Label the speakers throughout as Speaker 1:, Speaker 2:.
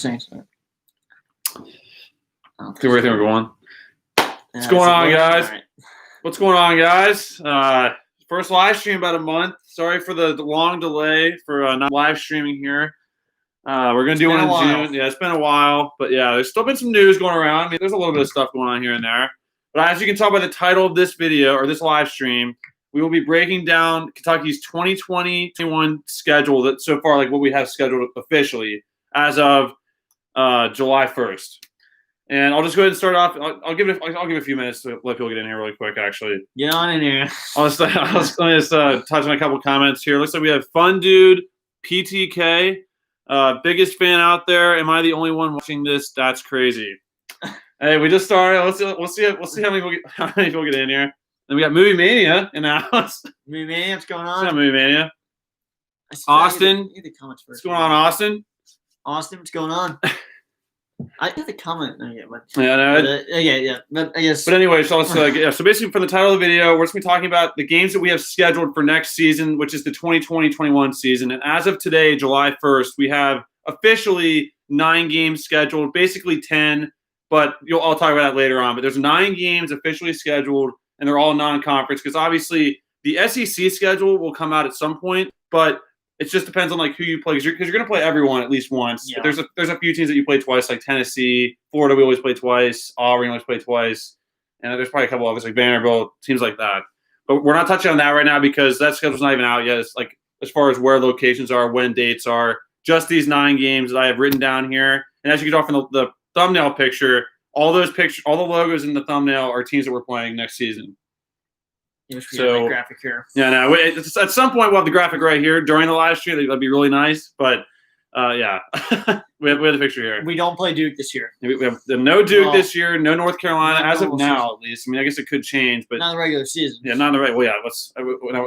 Speaker 1: Thanks.
Speaker 2: See where I think we're going. What's going on, guys?
Speaker 1: Right.
Speaker 2: What's going on, guys? First live stream about a month. Sorry for the long delay for not live streaming here. We're going to do one in June. Yeah, it's been a while. But, yeah, there's still been some news going around. I mean, there's a little bit of stuff going on here and there. But as you can tell by the title of this video or this live stream, we will be breaking down Kentucky's 2020-21 schedule that so far, like what we have scheduled officially as of July 1st. And I'll just go ahead and start off. I'll give it a few minutes to let people get in here really quick. Actually,
Speaker 1: get on in here.
Speaker 2: I'll just touch on a couple of comments here. Looks like we have Fun Dude PTK, biggest fan out there. Am I the only one watching this? That's crazy. Hey, we just started. We'll see how many people get in here. Then we got Movie Mania in the house.
Speaker 1: Movie Mania, what's going
Speaker 2: What's up,
Speaker 1: on?
Speaker 2: Movie Mania. Austin,
Speaker 1: Get the comments first.
Speaker 2: what's going on, Austin?
Speaker 1: Austin, what's going on? I did the comment. Yeah, but I guess.
Speaker 2: But anyway, so basically, for the title of the video, we're just going to be talking about the games that we have scheduled for next season, which is the 2020-21 season. And as of today, July 1st, we have officially 9 games scheduled, basically 10, but I'll talk about that later on. But there's 9 games officially scheduled, and they're all non-conference because obviously the SEC schedule will come out at some point, but it just depends on like who you play because you're going to play everyone at least once.
Speaker 1: Yeah.
Speaker 2: But there's a few teams that you play twice, like Tennessee, Florida. We always play twice. Auburn always play twice, and there's probably a couple others like Vanderbilt, teams like that. But we're not touching on that right now because that schedule's not even out yet. It's like as far as where locations are, when dates are, just these 9 games that I have written down here. And as you can tell from the thumbnail picture, all the logos in the thumbnail are teams that we're playing next season.
Speaker 1: So graphic here.
Speaker 2: Yeah, no. At some point we'll have the graphic right here during the live stream. That'd be really nice. But yeah, we have the picture here.
Speaker 1: We don't play Duke this year.
Speaker 2: We have no Duke this year. No North Carolina as of now,
Speaker 1: season.
Speaker 2: at least. I mean, I guess it could change, but
Speaker 1: not in the regular season.
Speaker 2: Yeah, not in the right. Well, yeah.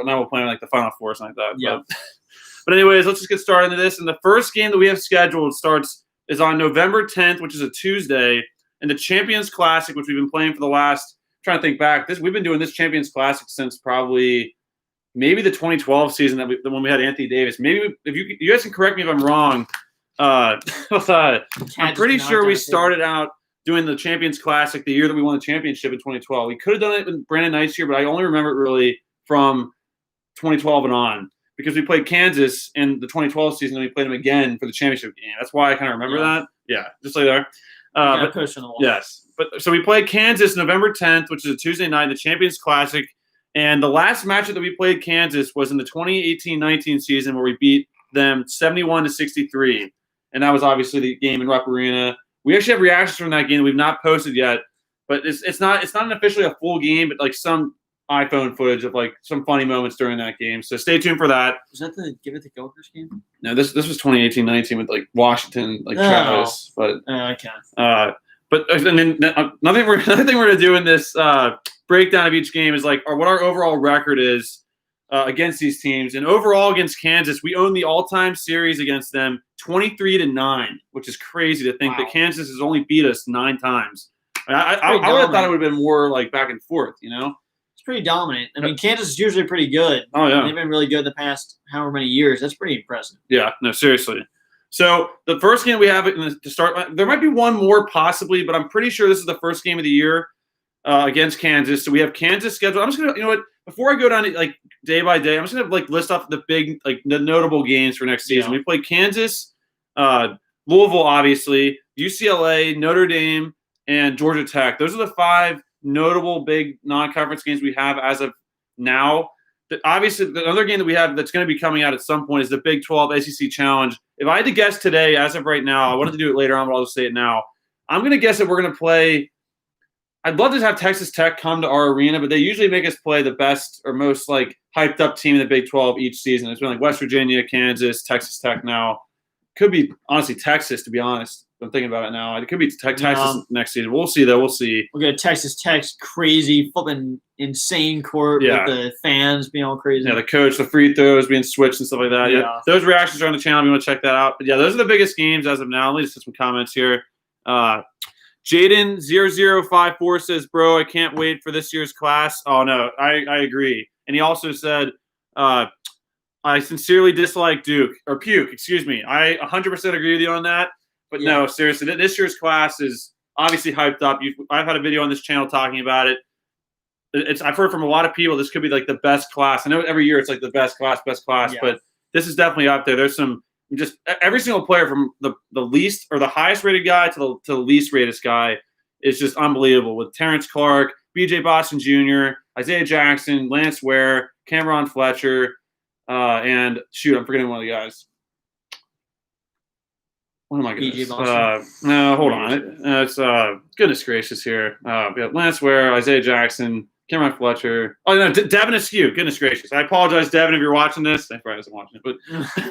Speaker 2: Now we'll play like the Final Four or something like that.
Speaker 1: Yeah.
Speaker 2: But anyways, let's just get started into this. And the first game that we have scheduled is on November 10th, which is a Tuesday, and the Champions Classic, which we've been playing for the last. Trying to think back, we've been doing this Champions Classic since probably maybe the 2012 season when we had Anthony Davis. Maybe if you guys can correct me if I'm wrong. I'm pretty sure we started out doing the Champions Classic the year that we won the championship in 2012. We could have done it with Brandon Knight's year, but I only remember it really from 2012 and on because we played Kansas in the 2012 season and we played them again for the championship game. That's why I kind of remember that. Yeah, just like there. Yes. But so we played Kansas November 10th, which is a Tuesday night, the Champions Classic. And the last matchup that we played Kansas was in the 2018-19 season where we beat them 71-63. And that was obviously the game in Rupp Arena. We actually have reactions from that game that we've not posted yet. But it's not officially a full game, but like some iPhone footage of like some funny moments during that game. So stay tuned for that.
Speaker 1: Was that the Give It to Gophers game?
Speaker 2: No, this was 2018-19 with like Washington, like Travis. But
Speaker 1: okay.
Speaker 2: But and then another thing we're going to do in this breakdown of each game is like what our overall record is against these teams. And overall against Kansas, we own the all-time series against them 23-9, which is crazy to think that Kansas has only beat us 9 times. I would have thought it would have been more like back and forth, you know?
Speaker 1: It's pretty dominant. I mean, Kansas is usually pretty good.
Speaker 2: Oh, yeah.
Speaker 1: They've been really good the past however many years. That's pretty impressive.
Speaker 2: Yeah, no, seriously. So the first game we have to start, there might be one more possibly, but I'm pretty sure this is the first game of the year against Kansas. So we have Kansas scheduled. I'm just gonna, you know what? Before I go down to like day by day, I'm just gonna like list off the big the notable games for next season.
Speaker 1: Yeah.
Speaker 2: We play Kansas, Louisville, obviously, UCLA, Notre Dame, and Georgia Tech. Those are the 5 notable big non-conference games we have as of now. Obviously, the other game that we have that's going to be coming out at some point is the Big 12 SEC Challenge. If I had to guess today, as of right now, I wanted to do it later on, but I'll just say it now. I'm going to guess that we're going to play – I'd love to have Texas Tech come to our arena, but they usually make us play the best or most, like, hyped-up team in the Big 12 each season. It's been like West Virginia, Kansas, Texas Tech now. Could be, honestly, Texas, to be honest. I'm thinking about it now. It could be Texas next season. We'll see, though. We'll see.
Speaker 1: We'll get Texas Tech's crazy, flipping, insane court with the fans being all crazy.
Speaker 2: Yeah, the coach, the free throws being switched and stuff like that. Yeah. Those reactions are on the channel if you want to check that out. But, yeah, those are the biggest games as of now. Let me just hit some comments here. Jaden0054 says, bro, I can't wait for this year's class. Oh, no, I agree. And he also said, I sincerely dislike Duke. Or Puke, excuse me. I 100% agree with you on that. But no, seriously, this year's class is obviously hyped up. I've had a video on this channel talking about it. I've heard from a lot of people this could be like the best class. I know every year it's like the best class, but this is definitely up there. There's some just every single player from the least or the highest rated guy to the least rated guy is just unbelievable. With Terrence Clark, B.J. Boston Jr., Isaiah Jackson, Lance Ware, Cameron Fletcher, and shoot, I'm forgetting one of the guys. What am I going no, hold on. It's goodness gracious here. Lance Ware, Isaiah Jackson, Cameron Fletcher. Oh no, Devin Askew. Goodness gracious. I apologize, Devin, if you're watching this. I probably wasn't watching it, but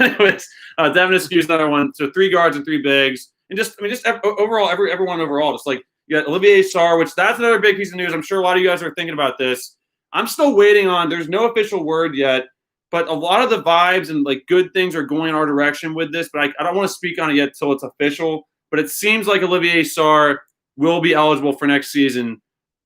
Speaker 2: anyways, Devin Askew is another one. So 3 guards and 3 bigs, and just overall, everyone overall, just like you got Olivier Sarr, which that's another big piece of news. I'm sure a lot of you guys are thinking about this. I'm still waiting on. There's no official word yet, but a lot of the vibes and like good things are going in our direction with this. But I don't want to speak on it yet until it's official. But it seems like Olivier Sarr will be eligible for next season.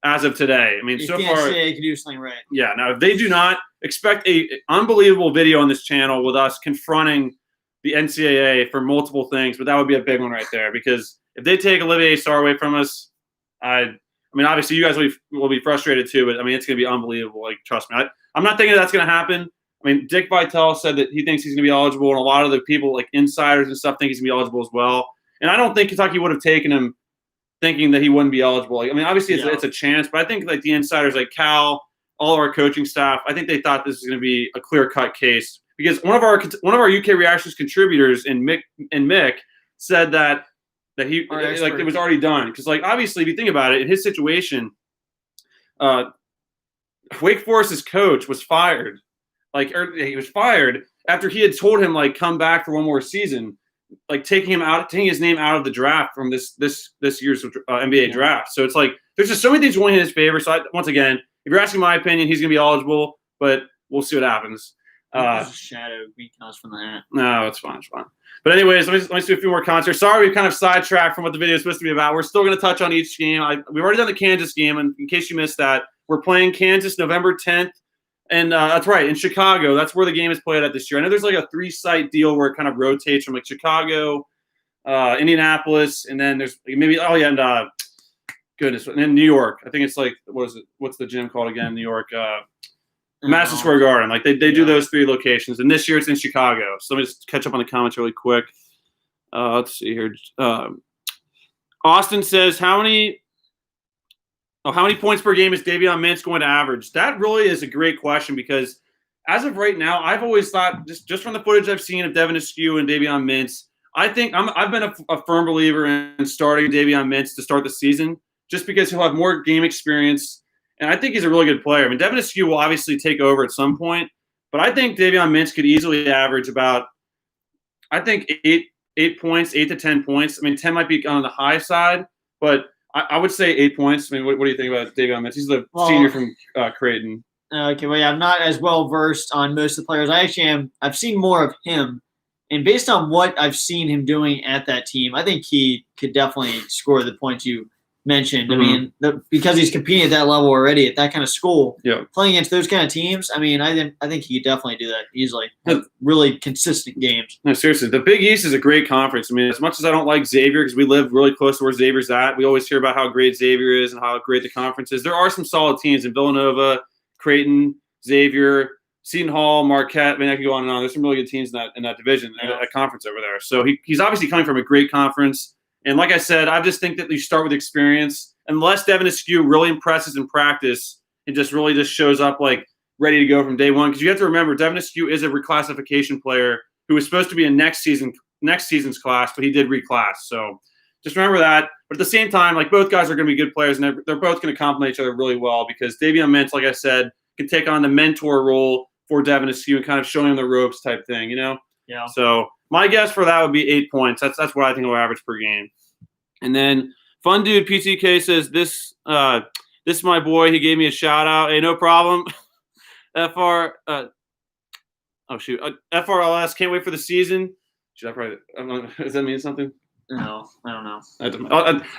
Speaker 2: As of today, I mean, so far,
Speaker 1: you can do something right.
Speaker 2: Yeah. Now, if they do not, expect a unbelievable video on this channel with us confronting the NCAA for multiple things, but that would be a big one right there. Because if they take Olivier Sarr away from us, I mean, obviously, you guys will be frustrated too. But I mean, it's going to be unbelievable. Like, trust me, I'm not thinking that's going to happen. I mean, Dick Vitale said that he thinks he's going to be eligible, and a lot of the people, like insiders and stuff, think he's going to be eligible as well. And I don't think Kentucky would have taken him thinking that he wouldn't be eligible. Like, I mean, obviously it's a chance, but I think like the insiders like Cal, all of our coaching staff, I think they thought this was going to be a clear-cut case because one of our UK Reactions contributors in Mick said that he like it was already done because like obviously if you think about it, in his situation, Wake Forest's coach was fired, he was fired after he had told him like come back for one more season. Like taking his name out of the draft from this year's NBA draft. So it's like there's just so many things going in his favor. So once again, if you're asking my opinion, he's going to be eligible, but we'll see what happens.
Speaker 1: Shadow because from that.
Speaker 2: No, it's fine. But anyways, let me do a few more concerts. Sorry, we kind of sidetracked from what the video is supposed to be about. We're still going to touch on each game. We've already done the Kansas game, and in case you missed that, we're playing Kansas November 10th. And that's right, in Chicago. That's where the game is played at this year. I know there's like a 3-site deal where it kind of rotates from like Chicago, Indianapolis, and then there's maybe and then New York. I think it's like what's the gym called again? New York, Madison Square Garden. Like they do those 3 locations, and this year it's in Chicago. So let me just catch up on the comments really quick. Let's see here. Austin says how many points per game is Davion Mintz going to average? That really is a great question because as of right now, I've always thought just from the footage I've seen of Devin Askew and Davion Mintz, I think I've been a firm believer in starting Davion Mintz to start the season just because he'll have more game experience, and I think he's a really good player. I mean, Devin Askew will obviously take over at some point, but I think Davion Mintz could easily average about, I think, 8 points, 8 to 10 points. I mean, 10 might be on the high side, but I would say 8 points. I mean, what do you think about Davion Mintz? He's the senior from Creighton.
Speaker 1: Okay, well, yeah, I'm not as well versed on most of the players. I actually am. I've seen more of him, and based on what I've seen him doing at that team, I think he could definitely score the points you mentioned.
Speaker 2: Mm-hmm.
Speaker 1: I mean, because he's competing at that level already at that kind of school, playing against those kind of teams. I mean, I think he could definitely do that easily. Have really consistent games.
Speaker 2: No, seriously, the Big East is a great conference. I mean, as much as I don't like Xavier because we live really close to where Xavier's at, we always hear about how great Xavier is and how great the conference is. There are some solid teams in Villanova, Creighton, Xavier, Seton Hall, Marquette. I mean, I could go on and on. There's some really good teams in that division, that conference over there. So he's obviously coming from a great conference. And like I said, I just think that you start with experience. Unless Devin Askew really impresses in practice and just shows up like ready to go from day one. Because you have to remember, Devin Askew is a reclassification player who was supposed to be in next season's class, but he did reclass. So just remember that. But at the same time, like both guys are going to be good players, and they're both going to complement each other really well because Davion Mintz, like I said, can take on the mentor role for Devin Askew and kind of showing him the ropes type thing, you know?
Speaker 1: Yeah.
Speaker 2: So my guess for that would be 8 points. That's what I think he'll average per game. And then Fun Dude PTK says this is my boy. He gave me a shout out. Hey, no problem. FRLS can't wait for the season. Should I probably? Does that mean something?
Speaker 1: No, I don't know.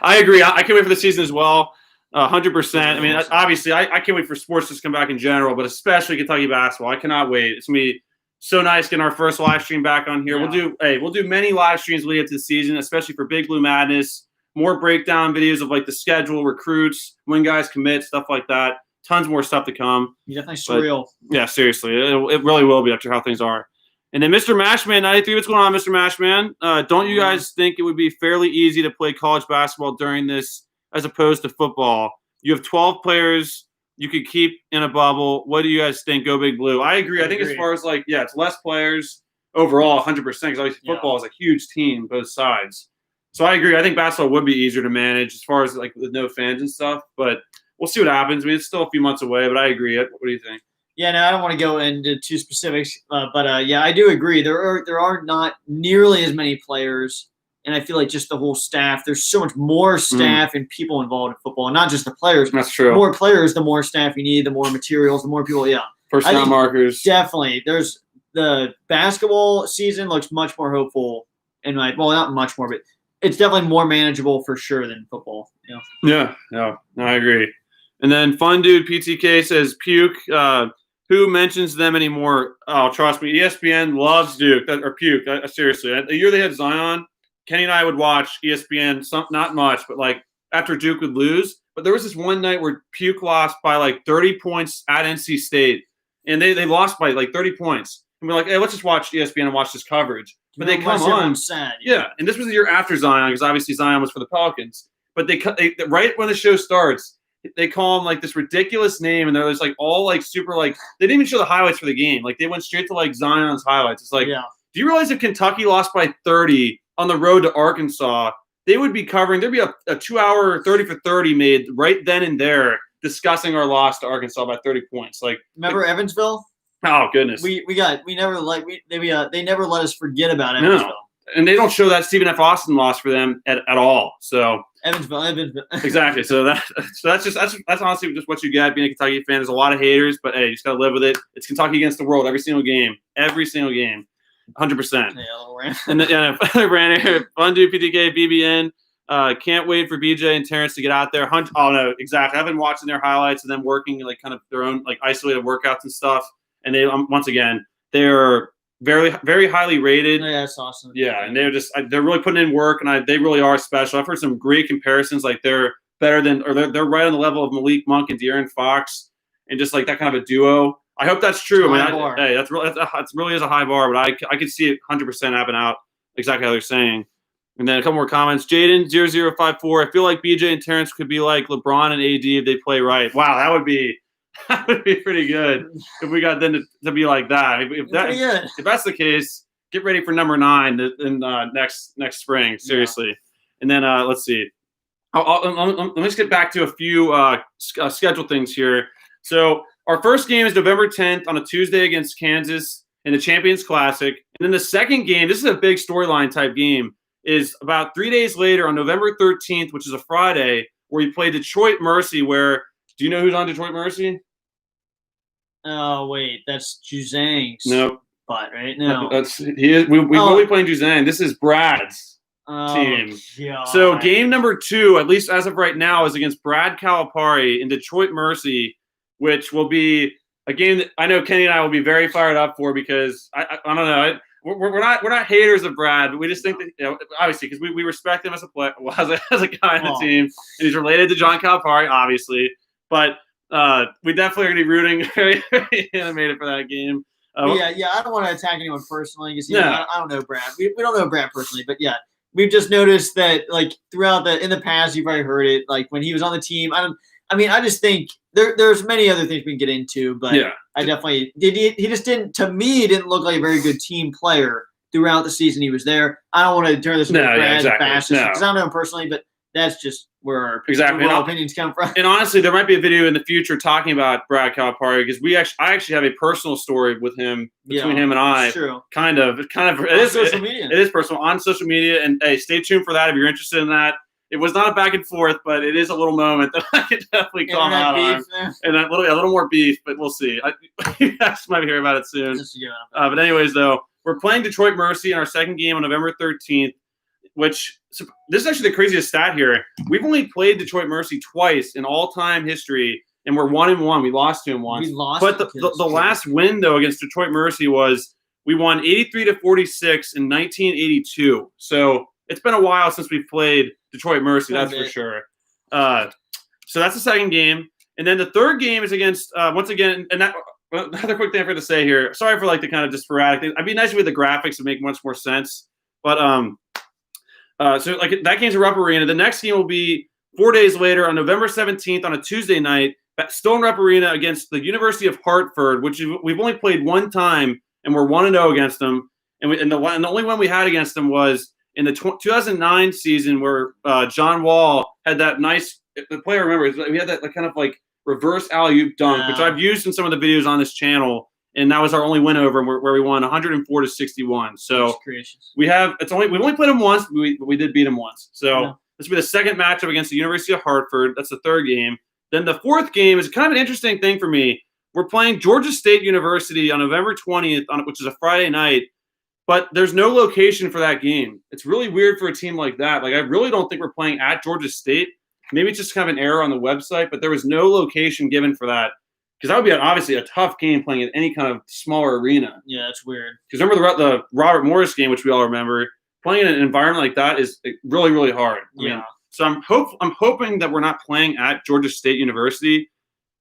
Speaker 2: I agree. I can't wait for the season as well. 100%. I mean, obviously, I can't wait for sports to come back in general, but especially Kentucky basketball. I cannot wait. It's gonna be So nice getting our first live stream back on here.
Speaker 1: Yeah.
Speaker 2: We'll do many live streams leading up to the season, especially for Big Blue Madness. More breakdown videos of like the schedule, recruits, when guys commit, stuff like that. Tons more stuff to come.
Speaker 1: You're definitely surreal.
Speaker 2: Yeah, seriously, it really will be after how things are. And then Mr. Mashman 93, what's going on, Mr. Mashman? Don't you guys think it would be fairly easy to play college basketball during this as opposed to football? You have 12 players you could keep in a bubble. What do you guys think? Go Big Blue. I agree. I think as far as like, yeah, it's less players overall, 100%. Because obviously football is a huge team, both sides. So I agree. I think basketball would be easier to manage as far as like with no fans and stuff. But we'll see what happens. I mean, it's still a few months away, but I agree. What do you think?
Speaker 1: Yeah, no, I don't want to go into too specifics, but yeah, I do agree. There are not nearly as many players. And I feel like just the whole staff, there's so much more staff and people involved in football, and not just the players.
Speaker 2: That's true.
Speaker 1: The more players, the more staff you need, the more materials, the more people. Yeah.
Speaker 2: First down markers.
Speaker 1: Definitely. There's the basketball season looks much more hopeful in my, well, not much more, but it's definitely more manageable for sure than football.
Speaker 2: Yeah. No, I agree. And then Fun Dude PTK says, Puke, who mentions them anymore? Oh, trust me, ESPN loves Duke or Puke. Seriously. The year they had Zion, Kenny and I would watch ESPN, not much, but like after Duke would lose. But there was this one night where Puke lost by like 30 points at NC State, and they lost by like 30 points. And we're like, hey, let's just watch ESPN and watch this coverage. But they come on,
Speaker 1: sad,
Speaker 2: yeah. And this was the year after Zion, because obviously Zion was for the Pelicans. But they right when the show starts, they call him like this ridiculous name, and they're just like all like super like they didn't even show the highlights for the game. Like they went straight to like Zion's highlights. It's like, do you realize if Kentucky lost by 30 on the road to Arkansas, they would be covering. There'd be a 2-hour 30 for 30 made right then and there discussing our loss to Arkansas by 30 points. Like
Speaker 1: remember Evansville?
Speaker 2: Oh goodness,
Speaker 1: they never let us forget about Evansville.
Speaker 2: No. And they don't show that Stephen F. Austin loss for them at all. So
Speaker 1: Evansville.
Speaker 2: Exactly. So that's honestly just what you get being a Kentucky fan. There's a lot of haters, but hey, you just gotta live with it. It's Kentucky against the world every single game. 100%.
Speaker 1: Yeah,
Speaker 2: and then, ran here. Fun Dude PTK BBN. Can't wait for BJ and Terrence to get out there. Oh no, exactly. I've been watching their highlights and them working like kind of their own like isolated workouts and stuff. And they once again they're very, very highly rated.
Speaker 1: Yeah, that's awesome.
Speaker 2: Yeah, and they're really putting in work, and they really are special. I've heard some great comparisons, like they're better than, or they're right on the level of Malik Monk and De'Aaron Fox, and just like that kind of a duo. I hope that's true. Hey, that's really is a high bar, but I could see it 100% happen out exactly how they're saying. And then a couple more comments. Jaden 0054. I feel like BJ and Terrence could be like LeBron and AD if they play right. Wow, that would be pretty good if we got them to be like that. If that's the case, get ready for number 9 in next spring. Seriously. Yeah. And then let's see. Let me just get back to a few schedule things here. So our first game is November 10th on a Tuesday against Kansas in the Champions Classic. And then the second game, this is a big storyline type game, is about 3 days later on November 13th, which is a Friday, where we play Detroit Mercy. Where, do you know who's on Detroit Mercy?
Speaker 1: Oh wait, that's Juzang's.
Speaker 2: Nope.
Speaker 1: But right? No.
Speaker 2: He is. We will be playing Juzang. This is Brad's team.
Speaker 1: God.
Speaker 2: So game number 2, at least as of right now, is against Brad Calipari in Detroit Mercy, which will be a game that I know Kenny and I will be very fired up for, because I don't know. We're not haters of Brad, but we just think that, obviously, because we respect him as a player, as a guy on the team, and he's related to John Calipari, obviously. But we definitely are going to be rooting very, very animated for that game.
Speaker 1: Yeah. I don't want to attack anyone personally, because I don't know Brad. We don't know Brad personally, but yeah, we've just noticed that like throughout in the past, you've probably heard it. Like when he was on the team, I just think there's many other things we can get into, but
Speaker 2: yeah.
Speaker 1: I definitely did. He just didn't look like a very good team player throughout the season he was there. I don't want to turn this into Brad bash because I don't know him personally, but that's just where our opinions come from.
Speaker 2: And honestly, there might be a video in the future talking about Brad Calipari, because I actually have a personal story with him, between him and I.
Speaker 1: True.
Speaker 2: Kind of. It is social media. It is personal on social media, and hey, stay tuned for that if you're interested in that. It was not a back and forth, but it is a little moment that I could definitely call out on. And a little more beef, but we'll see. You guys might hear about it soon. But anyways, though, we're playing Detroit Mercy in our second game on November 13th, which this is actually the craziest stat here. We've only played Detroit Mercy twice in all-time history, and we're 1-1. We lost to him once.
Speaker 1: But
Speaker 2: the last win, though, against Detroit Mercy was We won 83-46 in 1982. So it's been a while since we've played Detroit Mercy, that's for sure. So that's the second game. And then the third game is against, once again, and that another quick thing I forgot to say here. Sorry for like the kind of just sporadic thing. I'd be nice with the graphics to make much more sense. But so like that game's a Rupp Arena. The next game will be 4 days later on November 17th on a Tuesday night, still in Rupp Arena against the University of Hartford, which we've only played one time, and we're 1-0 against them. And the only one we had against them was in the 2009 season where John Wall had that nice. The player remembers we had that kind of like reverse alley-oop dunk, which I've used in some of the videos on this channel, and that was our only win over, where we won 104-61. So we've only played them once, but we did beat them once. So this will be the second matchup against the University of Hartford. That's the third game. Then the fourth game is kind of an interesting thing for me. We're playing Georgia State University on November 20th, which is a Friday night, but there's no location for that game. It's really weird for a team like that. Like, I really don't think we're playing at Georgia State. Maybe it's just kind of an error on the website, but there was no location given for that. Because that would be obviously a tough game playing in any kind of smaller arena.
Speaker 1: Yeah, that's weird.
Speaker 2: Because remember the Robert Morris game, which we all remember, playing in an environment like that is really, really hard. I mean, so I'm hoping that we're not playing at Georgia State University,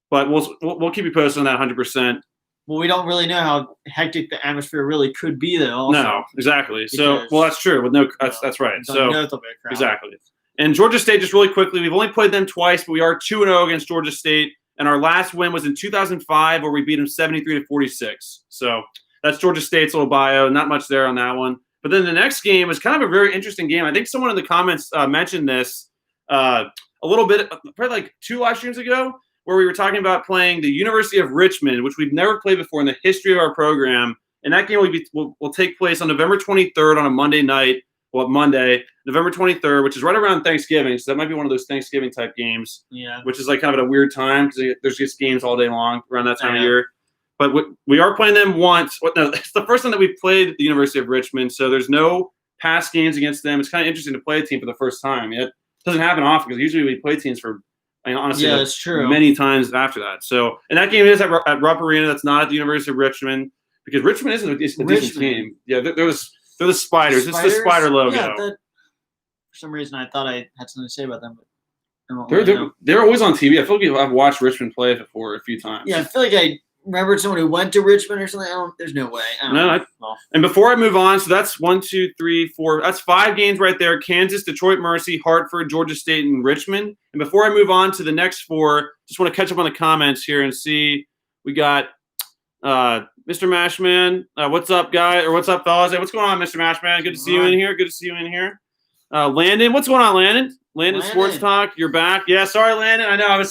Speaker 2: but we'll keep you posted on that 100%.
Speaker 1: Well, we don't really know how hectic the atmosphere really could be, though. Also,
Speaker 2: no, exactly. So, well, that's true. With that's right. So exactly. And Georgia State, just really quickly, we've only played them twice, but we are 2-0 against Georgia State. And our last win was in 2005, where we beat them 73-46. So that's Georgia State's little bio. Not much there on that one. But then the next game was kind of a very interesting game. I think someone in the comments mentioned this a little bit, probably like 2 live streams ago, where we were talking about playing the University of Richmond, which we've never played before in the history of our program. And that game will take place on November 23rd on a Monday night. Well, Monday, November 23rd, which is right around Thanksgiving. So that might be one of those Thanksgiving type games. Yeah. Which is like kind of at a weird time because there's just games all day long around that time of year. But we are playing them once. No, it's the first time that we've played the University of Richmond. So there's no past games against them. It's kind of interesting to play a team for the first time. I mean, it doesn't happen often because usually we play teams for, honestly,
Speaker 1: that's true,
Speaker 2: many times after that. So, and that game is at Rupp Arena. That's not at the University of Richmond because Richmond isn't a decent team. Yeah, they're the Spiders. It's the Spider logo.
Speaker 1: Yeah, for some reason, I thought I had something to say about them. But
Speaker 2: they're always on TV. I feel like I've watched Richmond play before a few times.
Speaker 1: Yeah, I feel like I remembered someone who went to Richmond or something. There's no way.
Speaker 2: And before I move on, so that's 1, 2, 3, 4. That's 5 games right there. Kansas, Detroit Mercy, Hartford, Georgia State, and Richmond. And before I move on to the next 4, just want to catch up on the comments here and see. We got Mr. Mashman. What's up, guy? Or what's up, fellas? Hey, what's going on, Mr. Mashman? Good to see you in here. Good to see you in here. Landon, what's going on, Landon? Landon Sports Talk, you're back. Yeah, sorry, Landon. I know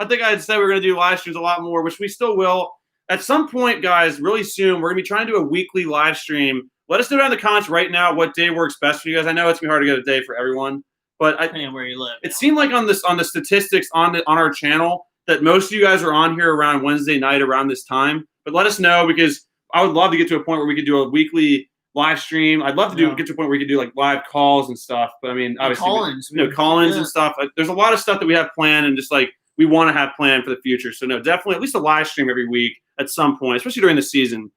Speaker 2: I think I had said we were going to do live streams a lot more, which we still will. At some point, guys, really soon, we're going to be trying to do a weekly live stream. Let us know down in the comments right now what day works best for you guys. I know it's going to be hard to get a day for everyone, but
Speaker 1: depending on where you live.
Speaker 2: It seemed like on the statistics on our channel that most of you guys are on here around Wednesday night around this time. But let us know because I would love to get to a point where we could do a weekly live stream. I'd love to get to a point where we could do like live calls and stuff. But I mean, obviously, call-ins and stuff. There's a lot of stuff that we have planned and just like we want to have planned for the future. So no, definitely at least a live stream every week at some point, especially during the season.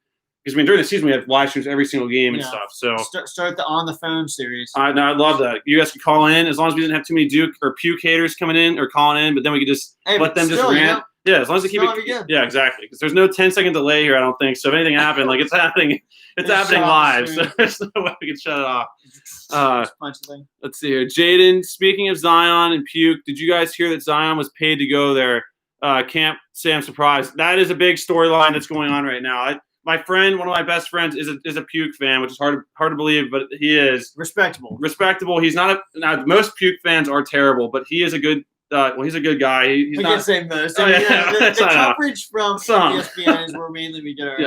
Speaker 2: Because I mean, during the season we have live streams every single game and stuff. So
Speaker 1: start the on the phone series.
Speaker 2: I love that. You guys can call in as long as we didn't have too many Duke or Puke haters coming in or calling in, but then we could just let them just rant. Yeah, as long as they keep it. Yeah, exactly. Because there's no 10-second delay here, I don't think. So if anything happened, like it's happening live. So there's no way we can shut it off. Let's see here. Jaden, speaking of Zion and Puke, did you guys hear that Zion was paid to go there? Can't say I'm surprised. That is a big storyline that's going on right now. My friend, one of my best friends, is a Puke fan, which is hard to believe, but he is respectable. He's not most Puke fans are terrible, but he is a good. He's a good guy. We
Speaker 1: can't say most. The coverage from ESPN is where mainly we get our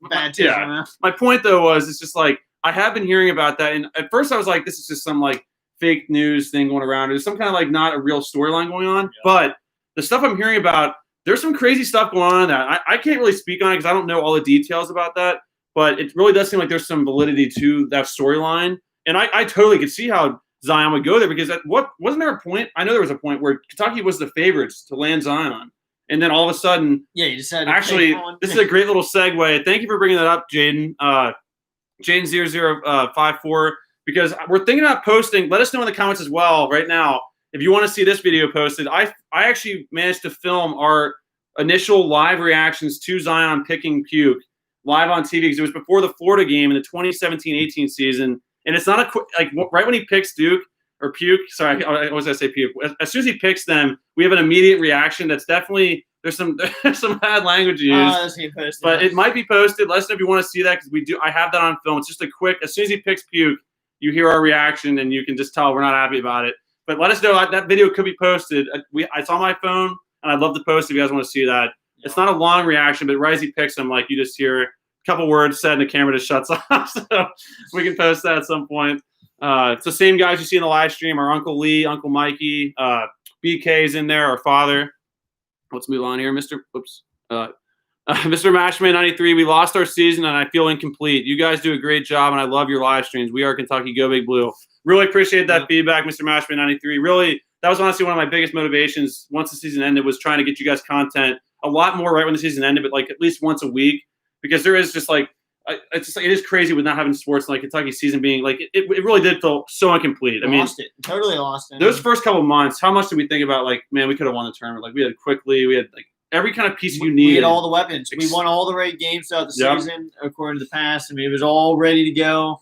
Speaker 1: bad takes.
Speaker 2: My point though was it's just like I have been hearing about that, and at first I was like, this is just some like fake news thing going around. There's some kind of like not a real storyline going on, but the stuff I'm hearing about. There's some crazy stuff going on in that. I can't really speak on it because I don't know all the details about that, but it really does seem like there's some validity to that storyline. And I totally could see how Zion would go there because wasn't there a point? I know there was a point where Kentucky was the favorites to land Zion. And then all of a sudden,
Speaker 1: you decided
Speaker 2: actually, this is a great little segue. Thank you for bringing that up, Jaden. Jane0054, because we're thinking about posting. Let us know in the comments as well right now if you want to see this video posted. I actually managed to film our initial live reactions to Zion picking puke live on TV because it was before the Florida game in the 2017-18 season. And it's not a quick, like right when he picks Duke or puke. Sorry, I was gonna say puke. As soon as he picks them, we have an immediate reaction. That's definitely there's some bad language used, but it might be posted. Let us know if you want to see that because we do. I have that on film. It's just a quick. As soon as he picks puke, you hear our reaction and you can just tell we're not happy about it. But let us know that video could be posted. It's on my phone and I'd love to post if you guys want to see that. Yeah. It's not a long reaction, but right as he picks them, like you just hear a couple words said and the camera just shuts off. So we can post that at some point. It's the same guys you see in the live stream. Our Uncle Lee, Uncle Mikey, BK's in there, our father. Let's move on here, Mr. Mashman 93. We lost our season and I feel incomplete. You guys do a great job and I love your live streams. We are Kentucky. Go Big Blue. Really appreciate that feedback, Mr. Mashman 93. Really, that was honestly one of my biggest motivations once the season ended was trying to get you guys content a lot more right when the season ended, but like at least once a week because there is just like it is crazy with not having sports like Kentucky season being like it really did feel so incomplete.
Speaker 1: Totally lost it.
Speaker 2: Those first couple of months, how much did we think about like, man, we could have won the tournament. Like we had quickly, we had like every kind of piece you needed.
Speaker 1: We had all the weapons. We won all the right games throughout the season according to the past. I mean, it was all ready to go.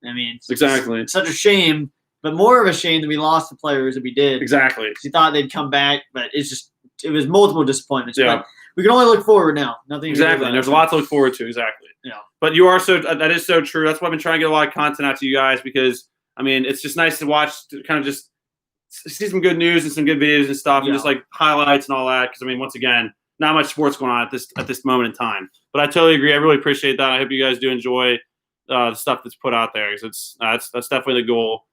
Speaker 1: I mean,
Speaker 2: exactly.
Speaker 1: It's such a shame, but more of a shame that we lost the players that we did.
Speaker 2: Exactly.
Speaker 1: We thought they'd come back, but it was multiple disappointments.
Speaker 2: Yeah.
Speaker 1: But we can only look forward now. Nothing.
Speaker 2: Exactly. And there's a lot to look forward to. Exactly.
Speaker 1: Yeah.
Speaker 2: But you are that is so true. That's why I've been trying to get a lot of content out to you guys because I mean it's just nice to watch, to kind of just see some good news and some good videos and stuff, and just like highlights and all that. Because I mean, once again, not much sports going on at this moment in time. But I totally agree. I really appreciate that. I hope you guys do enjoy the stuff that's put out there because that's definitely the goal.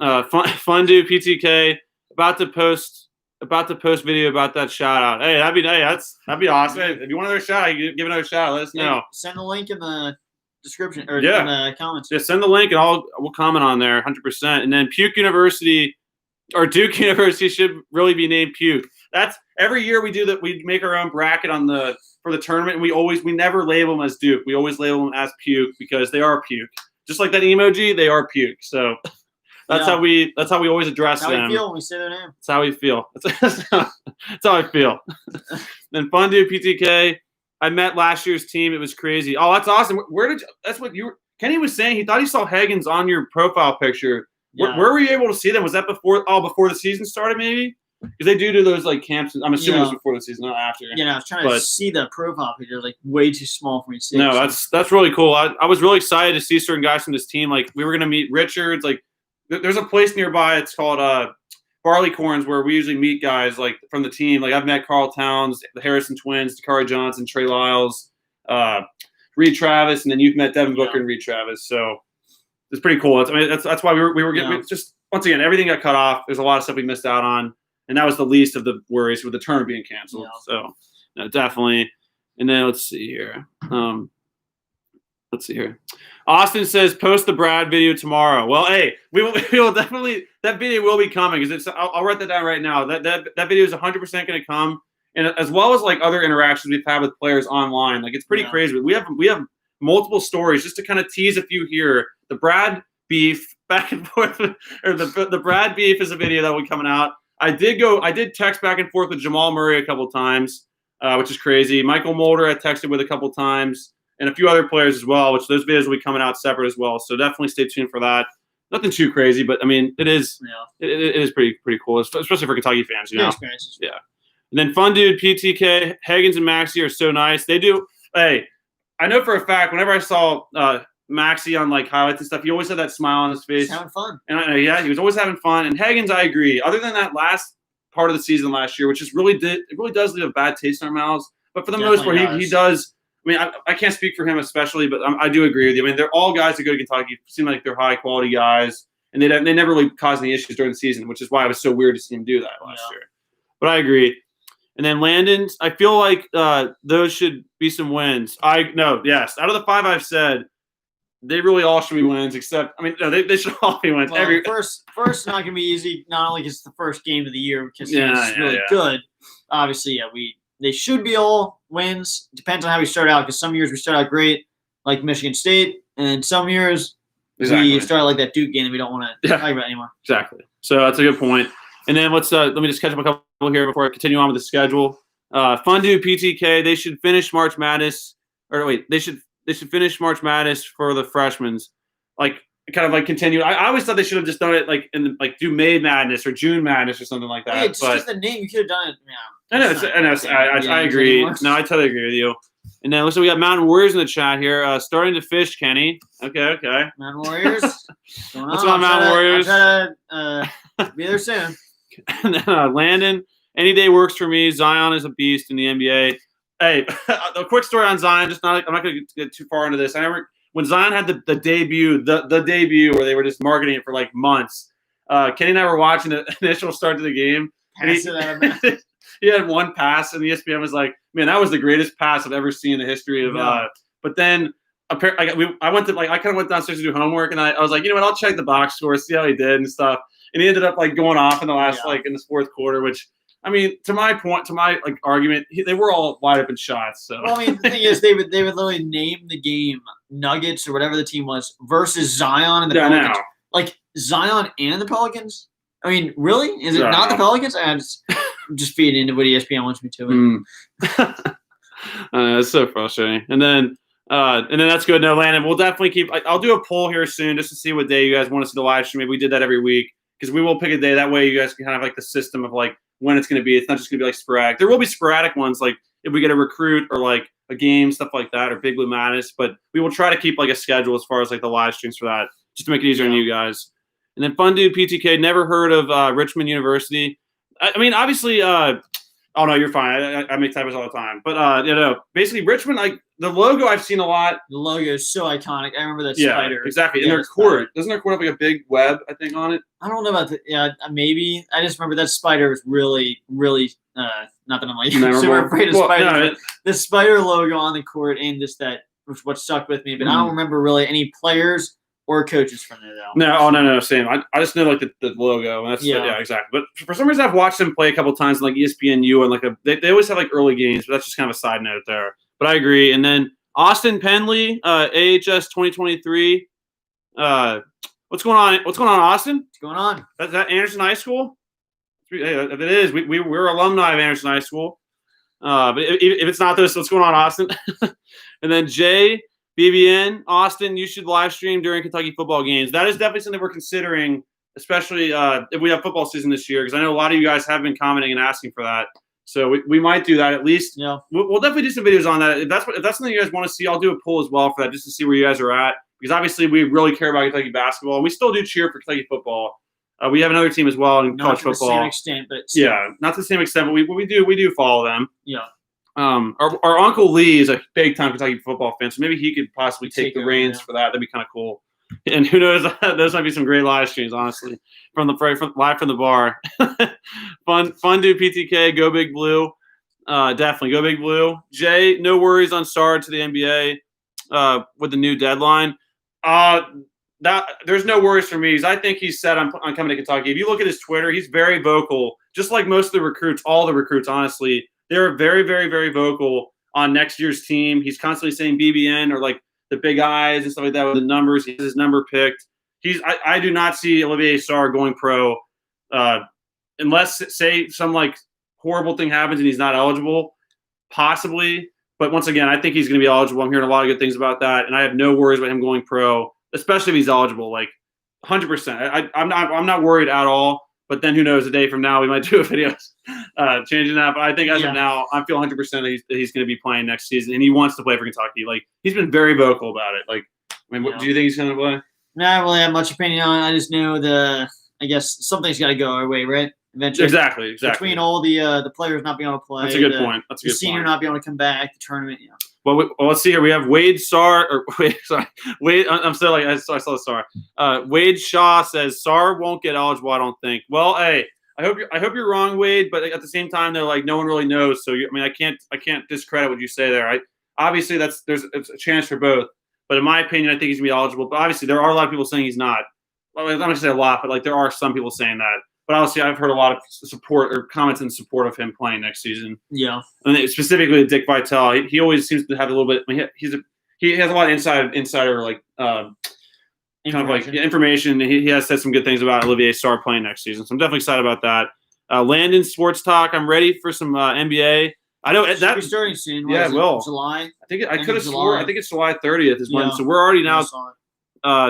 Speaker 2: Fundu PTK about to post video about that shout out. Hey, that'd be awesome. Hey, if you want another shout out, give another shout out. Let us know.
Speaker 1: Send the link in the description or in the comments.
Speaker 2: Yeah, send the link and we'll comment on there 100%. And then Puke University or Duke University should really be named Puke. That's every year we do that. We make our own bracket for the tournament. And we never label them as Duke. We always label them as Puke because they are Puke. Just like that emoji, they are Puke. So that's how we always address them.
Speaker 1: That's how we feel when we say their name.
Speaker 2: That's how we feel. That's how I feel. Then Fundu PTK. I met last year's team. It was crazy. Oh, that's awesome. That's what Kenny was saying. He thought he saw Higgins on your profile picture. Yeah. Where were you able to see them? Was that before the season started maybe? Because they do those like camps. I'm assuming it was before the season, not after.
Speaker 1: Yeah, I was trying to see the profile picture, like way too small for me to see.
Speaker 2: No, that's really cool. I was really excited to see certain guys from this team. Like we were gonna meet Richards. Like there's a place nearby. It's called Barleycorns where we usually meet guys like from the team. Like I've met Carl Towns, the Harrison twins, Dakari Johnson, Trey Lyles, Reed Travis, and then you've met Devin Booker and Reed Travis. So it's pretty cool. That's why we were getting just once again everything got cut off. There's a lot of stuff we missed out on. And that was the least of the worries with the tournament being canceled. Yeah. So, no, definitely. And then let's see here. Austin says, post the Brad video tomorrow. Well, hey, we will definitely – that video will be coming. Because I'll write that down right now. That video is 100% going to come. And as well as, like, other interactions we've had with players online. Like, it's pretty crazy. We have multiple stories just to kind of tease a few here. The Brad beef, back and forth. Or the Brad beef is a video that will be coming out. I did text back and forth with Jamal Murray a couple times, which is crazy. Michael Mulder I texted with a couple times, and a few other players as well, which those videos will be coming out separate as well. So definitely stay tuned for that. Nothing too crazy, but I mean, it is pretty cool, especially for Kentucky fans, you know. Yeah. And then Fun Dude, PTK, Higgins and Maxey are so nice. They do. Hey, I know for a fact whenever I saw Maxey on like highlights and stuff, he always had that smile on his face.
Speaker 1: He's having fun.
Speaker 2: And he was always having fun. And Higgins, I agree. Other than that last part of the season last year, which really does leave a bad taste in our mouths. But for the most part, he does. I mean, I can't speak for him especially, but I do agree with you. I mean, they're all guys that go to Kentucky seem like they're high quality guys, and they never really caused any issues during the season, which is why it was so weird to see him do that last year. But I agree. And then Landon's, I feel like those should be some wins. Yes. Out of the 5 I've said, they really all should be wins, except, I mean, no, they should all be wins.
Speaker 1: Well, first not going to be easy, not only because it's the first game of the year, because it's really good. Obviously, they should be all wins. Depends on how we start out, because some years we start out great, like Michigan State, and some years we started like that Duke game that we don't want to talk about anymore.
Speaker 2: Exactly. So that's a good point. And then let me just catch up a couple here before I continue on with the schedule. Fondue PTK, they should finish March Madness, or wait, they should finish March Madness for the freshmen. Like kind of like continue. I always thought they should have just done it like do May Madness or June Madness or something like that.
Speaker 1: Yeah, it's just the name. You could have done it.
Speaker 2: Yeah. I agree. No, I totally agree with you. And then looks like we got Mountain Warriors in the chat here. Starting to fish, Kenny. Okay.
Speaker 1: Mountain Warriors. What's
Speaker 2: on, Mountain Warriors?
Speaker 1: I'll try to be there soon.
Speaker 2: And then Landon. Any day works for me. Zion is a beast in the NBA. Hey, a quick story on Zion. I'm not going to get too far into this. I remember when Zion had the debut, the debut where they were just marketing it for like months. Kenny and I were watching the initial start to the game. He had one pass, and the ESPN was like, "Man, that was the greatest pass I've ever seen in the history of." But then, I kind of went downstairs to do homework, and I was like, you know what? I'll check the box score, see how he did and stuff. And he ended up like going off in the last in this fourth quarter, which. I mean, to my argument, they were all wide open shots. So
Speaker 1: well, I mean, the thing is, they would literally name the game Nuggets or whatever the team was versus Zion and the Pelicans.
Speaker 2: No.
Speaker 1: Like Zion and the Pelicans. I mean, really? Is it not the Pelicans? I'm just feeding into what ESPN wants me to.
Speaker 2: It's so frustrating. And then that's good. No, Landon, we'll definitely keep. I'll do a poll here soon just to see what day you guys want to see the live stream. Maybe we did that every week because we will pick a day. That way, you guys can kind of like the system of like. When it's going to be. It's not just going to be like sporadic. There will be sporadic ones, like if we get a recruit or like a game, stuff like that, or Big Blue Madness. But we will try to keep like a schedule as far as like the live streams for that, just to make it easier on you guys. And then Fun Dude PTK, never heard of Richmond University. I mean, obviously, oh no, you're fine. I make typos all the time. But basically Richmond, like the logo I've seen a lot.
Speaker 1: The logo is so iconic. I remember that spider.
Speaker 2: Exactly. And their court. Doesn't their court have like a big web, I think, on it?
Speaker 1: I don't know about the maybe. I just remember that spider was really, really not that I'm like super afraid of spiders. The spider logo on the court and just that was what stuck with me. But I don't remember really any players or coaches from there though.
Speaker 2: No, same. I just know like the logo. And that's exactly. But for some reason I've watched them play a couple times in like ESPNU and like they always have like early games, but that's just kind of a side note there. But I agree. And then Austin Penley, AHS 2023. What's going on? What's going on, Austin?
Speaker 1: What's going on?
Speaker 2: Is that Anderson High School? If it is, we're alumni of Anderson High School. But if it's not this, what's going on, Austin? And then Jay, BBN, Austin, you should live stream during Kentucky football games. That is definitely something we're considering, especially if we have football season this year, because I know a lot of you guys have been commenting and asking for that. So we might do that at least.
Speaker 1: Yeah.
Speaker 2: We'll definitely do some videos on that. If that's something you guys want to see, I'll do a poll as well for that, just to see where you guys are at. Because obviously we really care about Kentucky basketball, and we still do cheer for Kentucky football. We have another team as well in college football.
Speaker 1: Not to the same extent, but still.
Speaker 2: Yeah, not to the same extent, but we do follow them.
Speaker 1: Yeah.
Speaker 2: Our Uncle Lee is a big time Kentucky football fan, so maybe he could possibly take the reins for that. That'd be kind of cool. And who knows? Those might be some great live streams, honestly, live from the bar. Fun do PTK, go Big Blue. Definitely go Big Blue. Jay, no worries on Sard to the NBA with the new deadline. There's no worries for me because I think he's set on coming to Kentucky. If you look at his Twitter, he's very vocal, just like most of the recruits, all the recruits, honestly. They're very, very, very vocal on next year's team. He's constantly saying BBN or like the big eyes and stuff like that with the numbers. He has his number picked. I do not see Olivier Sarr going pro unless, say, some like horrible thing happens and he's not eligible, possibly. But once again, I think he's going to be eligible. I'm hearing a lot of good things about that, and I have no worries about him going pro, especially if he's eligible. Like 100%. I'm not worried at all. But then who knows? A day from now, we might do a video changing that. But I think as of now, I feel 100% that he's going to be playing next season, and he wants to play for Kentucky. Like he's been very vocal about it. Like, I mean, do you think he's going to play?
Speaker 1: No, I don't really have much opinion on it. I just know I guess something's got to go our way, right? Eventually.
Speaker 2: Exactly.
Speaker 1: Between all the players not being able to play.
Speaker 2: That's a good point.
Speaker 1: The senior not being able to come back, the tournament,
Speaker 2: Well, let's see here. We have Wade Sarr, or Wade. I'm still like I saw the Sarr. Wade Shaw says Sarr won't get eligible. I don't think. Well, hey, I hope you're wrong, Wade. But at the same time, they're like no one really knows. So I can't discredit what you say there. Obviously there's a chance for both. But in my opinion, I think he's gonna be eligible. But obviously, there are a lot of people saying he's not. Well, I'm not gonna say a lot, but like there are some people saying that. But obviously, I've heard a lot of support or comments in support of him playing next season.
Speaker 1: Yeah,
Speaker 2: and specifically Dick Vitale. He always seems to have a little bit. I mean, he has a lot of insider like kind of like information. He has said some good things about Olivier Sarr playing next season, so I'm definitely excited about that. Landon Sports Talk. I'm ready for some NBA. I know
Speaker 1: that be starting soon.
Speaker 2: Yeah, it will.
Speaker 1: July.
Speaker 2: I think I could have swore. I think it's July 30th is when. So we're already now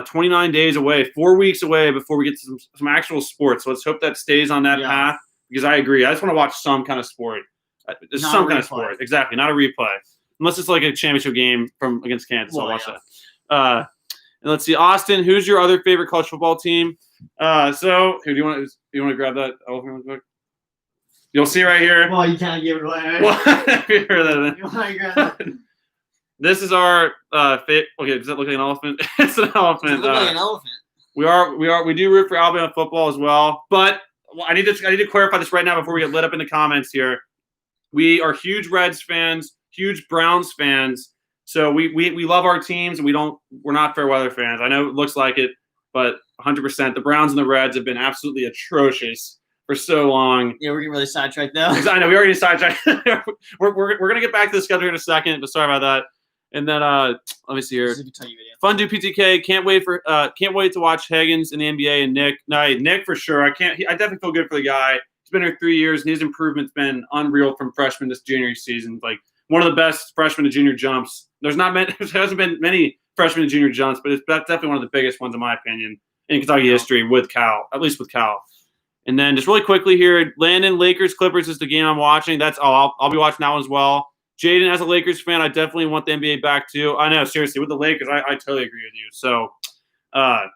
Speaker 2: 29 days away, 4 weeks away before we get to some actual sports. So let's hope that stays on that path, because I agree. I just want to watch some kind of sport. Some kind of sport. Exactly. Not a replay. Unless it's like a championship game against Kansas. I'll watch that. And let's see. Austin, who's your other favorite college football team? So who do you want to grab that elephant real quick? You'll see right here.
Speaker 1: Well, you can't give it away.
Speaker 2: This is our okay. Does that look like an elephant? It's an elephant.
Speaker 1: It looks like an elephant.
Speaker 2: We do root for Alabama football as well. But I need to clarify this right now before we get lit up in the comments here. We are huge Reds fans, huge Browns fans. So we love our teams, and we're not fair weather fans. I know it looks like it, but 100%. The Browns and the Reds have been absolutely atrocious for so long.
Speaker 1: Yeah, we're getting really sidetracked now.
Speaker 2: I know we already sidetracked. we're gonna get back to the schedule in a second, but sorry about that. And then let me see here. Fun do PTK. Can't wait to watch Higgins in the NBA and Nick. No, Nick for sure. I definitely feel good for the guy. He's been here 3 years, and his improvement's been unreal from freshman to junior season. Like one of the best freshman to junior jumps. There hasn't been many freshman to junior jumps, but that's definitely one of the biggest ones in my opinion in Kentucky history with Cal, at least with Cal. And then just really quickly here, Landon, Lakers Clippers is the game I'm watching. That's all. I'll be watching that one as well. Jaden, as a Lakers fan, I definitely want the NBA back too. I know, seriously, with the Lakers, I totally agree with you. So, and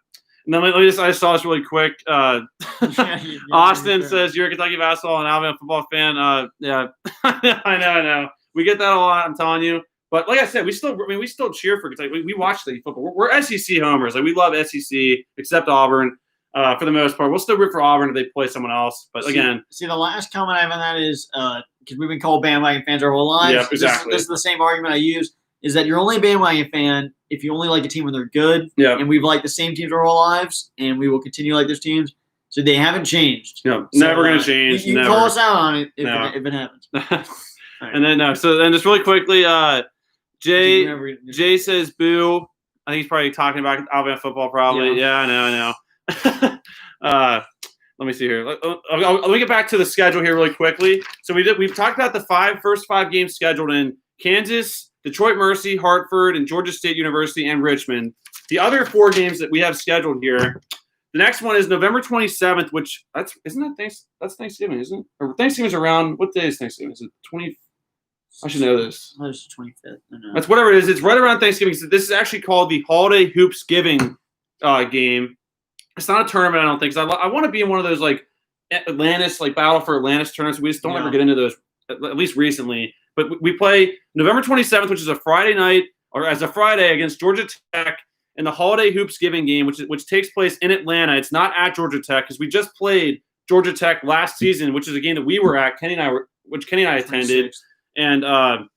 Speaker 2: then I just saw this really quick. Austin says you're a Kentucky basketball and Alabama football fan. Yeah, I know. We get that a lot. I'm telling you. But like I said, we still cheer for Kentucky. We watch the football. We're SEC homers. Like we love SEC, except Auburn. For the most part, we'll still root for Auburn if they play someone else. But again,
Speaker 1: the last comment I have on that is because we've been called bandwagon fans our whole lives.
Speaker 2: Yeah, exactly.
Speaker 1: This is the same argument I use: is that you're only a bandwagon fan if you only like a team when they're good.
Speaker 2: Yeah.
Speaker 1: And we've liked the same teams our whole lives, and we will continue to like those teams. So they haven't changed.
Speaker 2: No, never going to change.
Speaker 1: You
Speaker 2: never.
Speaker 1: Call us out on it if it happens.
Speaker 2: Right. And then so then just really quickly, Jay says boo. I think he's probably talking about Alabama football. Probably. Yeah, I know. Let me see here. Let me get back to the schedule here really quickly. So we've talked about the first five games scheduled in Kansas, Detroit Mercy, Hartford, and Georgia State University and Richmond. The other 4 games that we have scheduled here. The next one is November 27th, which that's Thanksgiving, isn't it? Or Thanksgiving's around what day is Thanksgiving? Is it 20? I should know this.
Speaker 1: Oh, it's the 25th.
Speaker 2: That's whatever it is. It's right around Thanksgiving. So this is actually called the Holiday Hoopsgiving game. It's not a tournament, I don't think. I want to be in one of those like Atlantis, like Battle for Atlantis tournaments. We just don't ever get into those, at least recently. But we play November 27th, which is a Friday night, or as a Friday against Georgia Tech in the Holiday Hoopsgiving game, which takes place in Atlanta. It's not at Georgia Tech because we just played Georgia Tech last season, which is a game that we were at. Kenny and I attended, and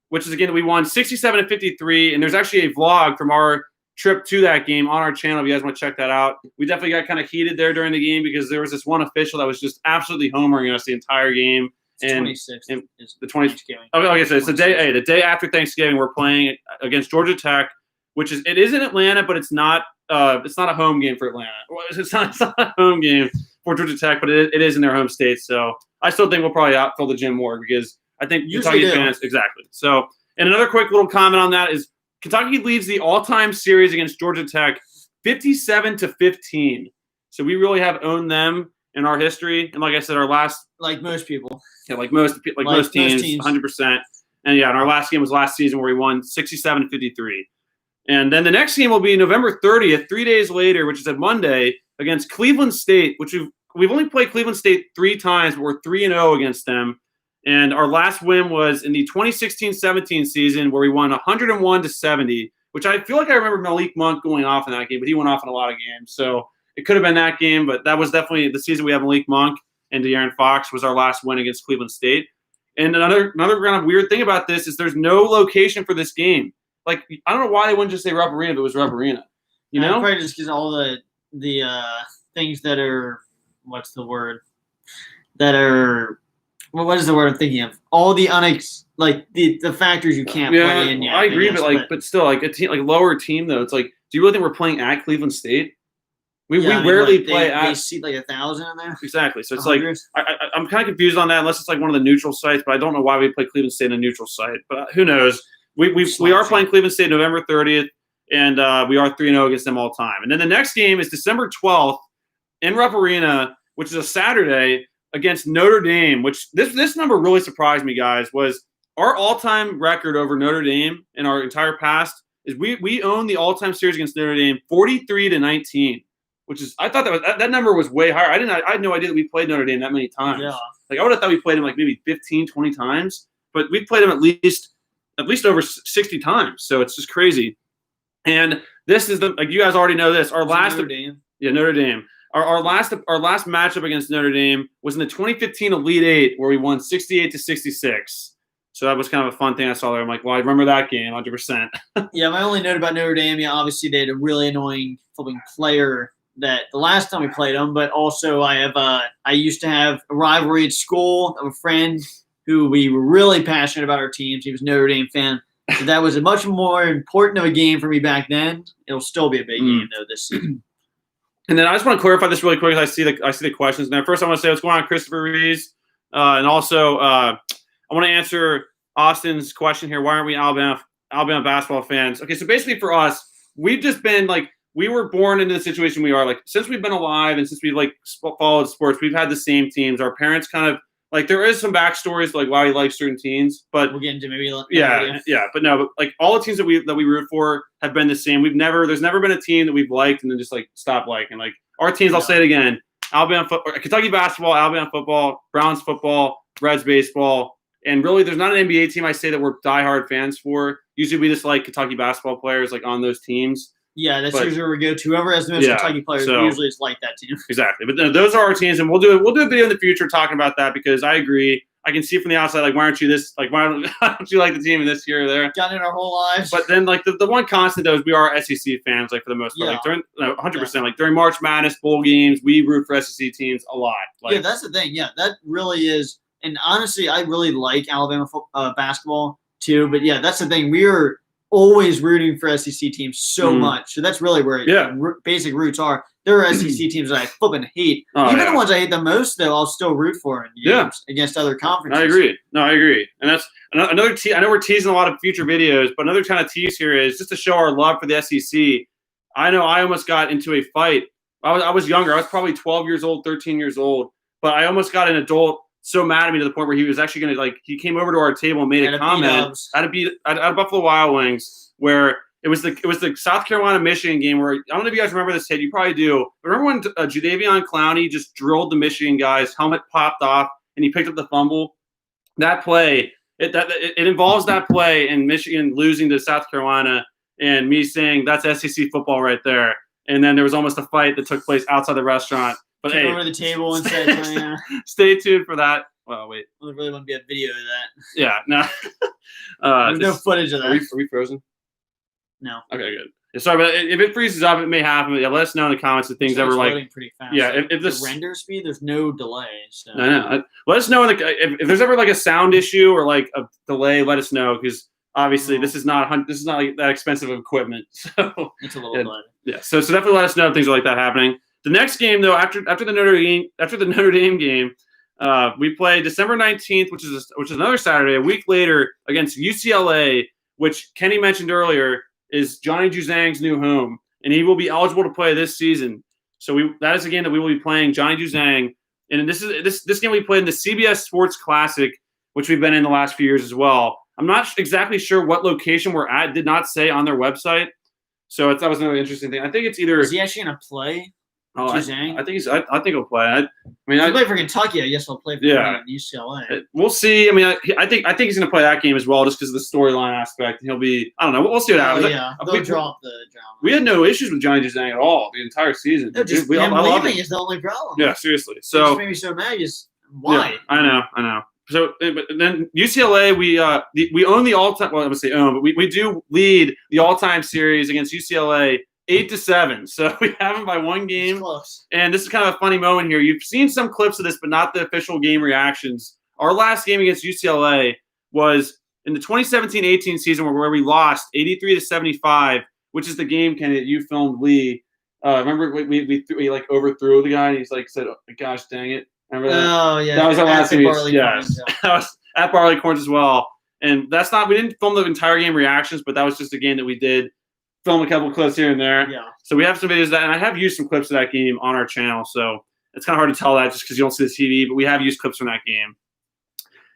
Speaker 2: which is a game that we won 67-53. And there's actually a vlog from our trip to that game on our channel if you guys want to check that out. We definitely got kind of heated there during the game because there was this one official that was just absolutely homering us the entire game. And
Speaker 1: 26th is
Speaker 2: the 20th. Okay, so it's the day after Thanksgiving. We're playing against Georgia Tech, which is in Atlanta, but it's not a home game for Atlanta. It's not a home game for Georgia Tech, but it is in their home state. So I still think we'll probably outfill the gym more because I think Kentucky fans exactly. So, and another quick little comment on that is Kentucky leads the all-time series against Georgia Tech 57-15. So we really have owned them in our history. And like I said, our last –
Speaker 1: like most people.
Speaker 2: Yeah, like most teams, 100%. And, and our last game was last season where we won 67-53. And then the next game will be November 30th, 3 days later, which is a Monday, against Cleveland State, which we've only played Cleveland State 3 times, but we're 3-0 against them. And our last win was in the 2016-17 season where we won 101-70, which I feel like I remember Malik Monk going off in that game, but he went off in a lot of games. So it could have been that game, but that was definitely the season we have Malik Monk and De'Aaron Fox was our last win against Cleveland State. And another kind of weird thing about this is there's no location for this game. Like, I don't know why they wouldn't just say Rupp Arena if it was Rupp Arena. You know?
Speaker 1: Probably just because all the things that are – what's the word? That are Well, what is the word I'm thinking of? All the the factors you can't play in yet.
Speaker 2: I agree, but still, like a team, like lower team though. It's like, do you really think we're playing at Cleveland State? We rarely play at.
Speaker 1: They seat like 1,000 in there.
Speaker 2: Exactly. So it's
Speaker 1: 100?
Speaker 2: like I'm kind of confused on that, unless it's like one of the neutral sites. But I don't know why we play Cleveland State in a neutral site. But who knows? We are playing Cleveland State November 30th, and we are 3-0 against them all time. And then the next game is December 12th in Rupp Arena, which is a Saturday against Notre Dame. Which this number really surprised me, guys. Was our all-time record over Notre Dame in our entire past is we own the all-time series against Notre Dame 43-19. Which is, I thought that number was way higher. I had no idea that we played Notre Dame that many times.
Speaker 1: Yeah.
Speaker 2: Like I would have thought we played him like maybe 15, 20 times, but we played him at least over 60 times. So it's just crazy. And this is like you guys already know this. Our last
Speaker 1: Notre Dame.
Speaker 2: Yeah, Notre Dame. Our last matchup against Notre Dame was in the 2015 Elite Eight, where we won 68-66. So that was kind of a fun thing I saw there. I'm like, well, I remember that game 100%.
Speaker 1: Yeah, my only note about Notre Dame, obviously they had a really annoying flipping player that the last time we played them, but also I used to have a rivalry at school of a friend who we were really passionate about our teams. He was a Notre Dame fan. So that was a much more important of a game for me back then. It'll still be a big game though this season.
Speaker 2: And then I just want to clarify this really quick. I see the questions now. First, I want to say what's going on, Christopher Rees, and also I want to answer Austin's question here. Why aren't we Alabama basketball fans? Okay, so basically for us, we've just been like. We were born into the situation we are. Like since we've been alive and since we've like followed sports, we've had the same teams. Our parents kind of like there is some backstories like why we like certain teams, but
Speaker 1: we'll get into maybe
Speaker 2: but no, but like all the teams that we root for have been the same. There's never been a team that we've liked and then just like stopped liking. Like our teams, I'll say it again: Alabama football, Kentucky basketball, Alabama football, Browns football, Reds baseball, and really there's not an NBA team I say that we're diehard fans for. Usually we just like Kentucky basketball players like on those teams.
Speaker 1: Yeah, that's usually where we go to. Whoever has the most Kentucky players usually is like that team.
Speaker 2: Exactly. But those are our teams, and we'll do a video in the future talking about that because I agree. I can see from the outside, like, why aren't you this? Like, why don't you like the team in this here or there?
Speaker 1: Got in our whole lives.
Speaker 2: But then, like, the one constant, though, is we are SEC fans, like, for the most part.
Speaker 1: Yeah.
Speaker 2: Like, 100%. Like, during March Madness, bowl games, we root for SEC teams a lot. Like,
Speaker 1: yeah, that's the thing. Yeah, that really is. And honestly, I really like Alabama basketball, too. But, yeah, that's the thing. We are always rooting for SEC teams so much. So that's really where basic roots are. There are SEC teams that I flipping hate. Even the ones I hate the most, though, I'll still root for in games against other conferences.
Speaker 2: I agree. No, I agree. And that's another I know we're teasing a lot of future videos, but another kind of tease here is just to show our love for the SEC. I know I almost got into a fight. I was younger. I was probably 12 years old, 13 years old. But I almost got an adult so mad at me to the point where he was actually going to, like, he came over to our table and made a comment at Buffalo Wild Wings where it was the South Carolina-Michigan game where, I don't know if you guys remember this hit. You probably do. But remember when Jadeveon Clowney just drilled the Michigan guy's helmet popped off and he picked up the fumble? That play, it involves that play and Michigan losing to South Carolina and me saying that's SEC football right there. And then there was almost a fight that took place outside the restaurant. But
Speaker 1: came over to the table and said,
Speaker 2: stay tuned for that. Well, wait.
Speaker 1: There really want to be a video of that.
Speaker 2: Yeah, no.
Speaker 1: There's no footage of that.
Speaker 2: Are we frozen?
Speaker 1: No.
Speaker 2: Okay, good. Yeah, sorry, but if it freezes up, it may happen. Yeah, let us know in the comments if things ever like.
Speaker 1: Pretty fast.
Speaker 2: Yeah, if this
Speaker 1: the render speed, there's no delay. So.
Speaker 2: I know. Let us know if there's ever like a sound issue or like a delay. Let us know because obviously this is not like that expensive of equipment. So
Speaker 1: it's a little delay.
Speaker 2: Yeah, so definitely let us know if things are like that happening. The next game, though, after the Notre Dame game, we play December 19th, which is another Saturday, a week later against UCLA, which Kenny mentioned earlier is Johnny Juzang's new home, and he will be eligible to play this season. So that is a game that we will be playing Johnny Juzang, and this game we played in the CBS Sports Classic, which we've been in the last few years as well. I'm not exactly sure what location we're at. It did not say on their website, so that was another interesting thing. I think it's either.
Speaker 1: Is he actually gonna play?
Speaker 2: Oh, I think he'll play. I
Speaker 1: play for Kentucky. I guess he'll play for UCLA.
Speaker 2: We'll see. I mean, I think he's going to play that game as well, just because of the storyline aspect. He'll be. I don't know. We'll see what happens.
Speaker 1: Yeah, they'll drop the drama.
Speaker 2: We had no issues with Johnny Juzang at all the entire season.
Speaker 1: No, just him leaving is the only problem.
Speaker 2: Yeah, seriously. So
Speaker 1: it just made me so mad. Why?
Speaker 2: Yeah, I know. So, but then UCLA, we own the all-time. Well, I would say own, but we do lead the all-time series against UCLA. 8-7, so we have them by one game.
Speaker 1: Close.
Speaker 2: And this is kind of a funny moment here. You've seen some clips of this, but not the official game reactions. our last game against UCLA was in the 2017-18 season where we lost 83-75, which is the game, Kenny, that you filmed Lee. Remember we like overthrew the guy and he's like said, oh, "Gosh dang it!" Remember that?
Speaker 1: Oh yeah,
Speaker 2: that was our last game.
Speaker 1: Yes,
Speaker 2: that was at Barley Corns as well. And that's not we didn't film the entire game reactions, but that was just a game that we did film a couple clips here and there.
Speaker 1: Yeah.
Speaker 2: So we have some videos of that, and I have used some clips of that game on our channel. So it's kind of hard to tell that just because you don't see the TV, but we have used clips from that game.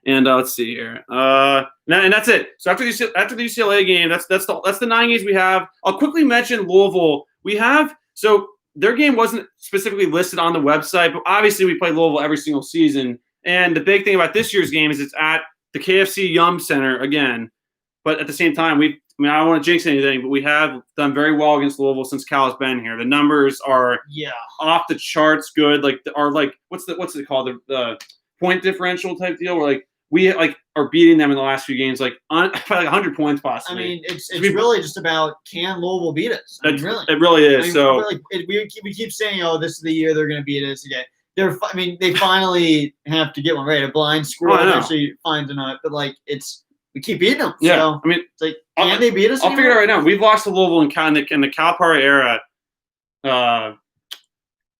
Speaker 2: And let's see here. And that's it. So after the UCLA game, that's the 9 games we have. I'll quickly mention Louisville. We have so their game wasn't specifically listed on the website, but obviously we play Louisville every single season. And the big thing about this year's game is it's at the KFC Yum Center again. But at the same time, I don't want to jinx anything, but we have done very well against Louisville since Cal has been here. The numbers are off the charts good. What's it called? The point differential type deal where we are beating them in the last few games by 100 points possibly.
Speaker 1: I mean, it's really just about can Louisville beat us?
Speaker 2: It really is.
Speaker 1: We keep saying, oh, this is the year they're going to beat us again. They finally have to get one right. A blind squirrel actually finds a nut, but we keep beating them.
Speaker 2: Yeah,
Speaker 1: so, it's like, can they beat us?
Speaker 2: I'll figure it out right now. We've lost to Louisville in the Calipari era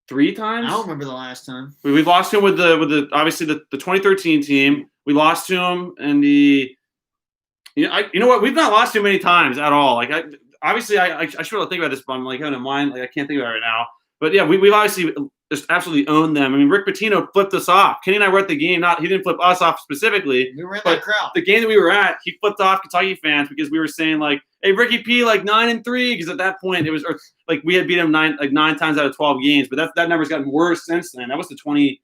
Speaker 2: 3 times.
Speaker 1: I don't remember the last time.
Speaker 2: We've lost to him with the obviously the 2013 team. We lost to him in the. You know what? We've not lost too many times at all. I should really think about this, but I'm having in mind. I can't think about it right now. But yeah, we've obviously just absolutely owned them. I mean, Rick Pitino flipped us off. Kenny and I were at the game. He didn't flip us off specifically.
Speaker 1: We were in that crowd.
Speaker 2: The game that we were at, he flipped off Kentucky fans because we were saying "Hey, Ricky P, 9-3," because at that point it was we had beat him 9 times out of 12 games. But that number's gotten worse since then. That was the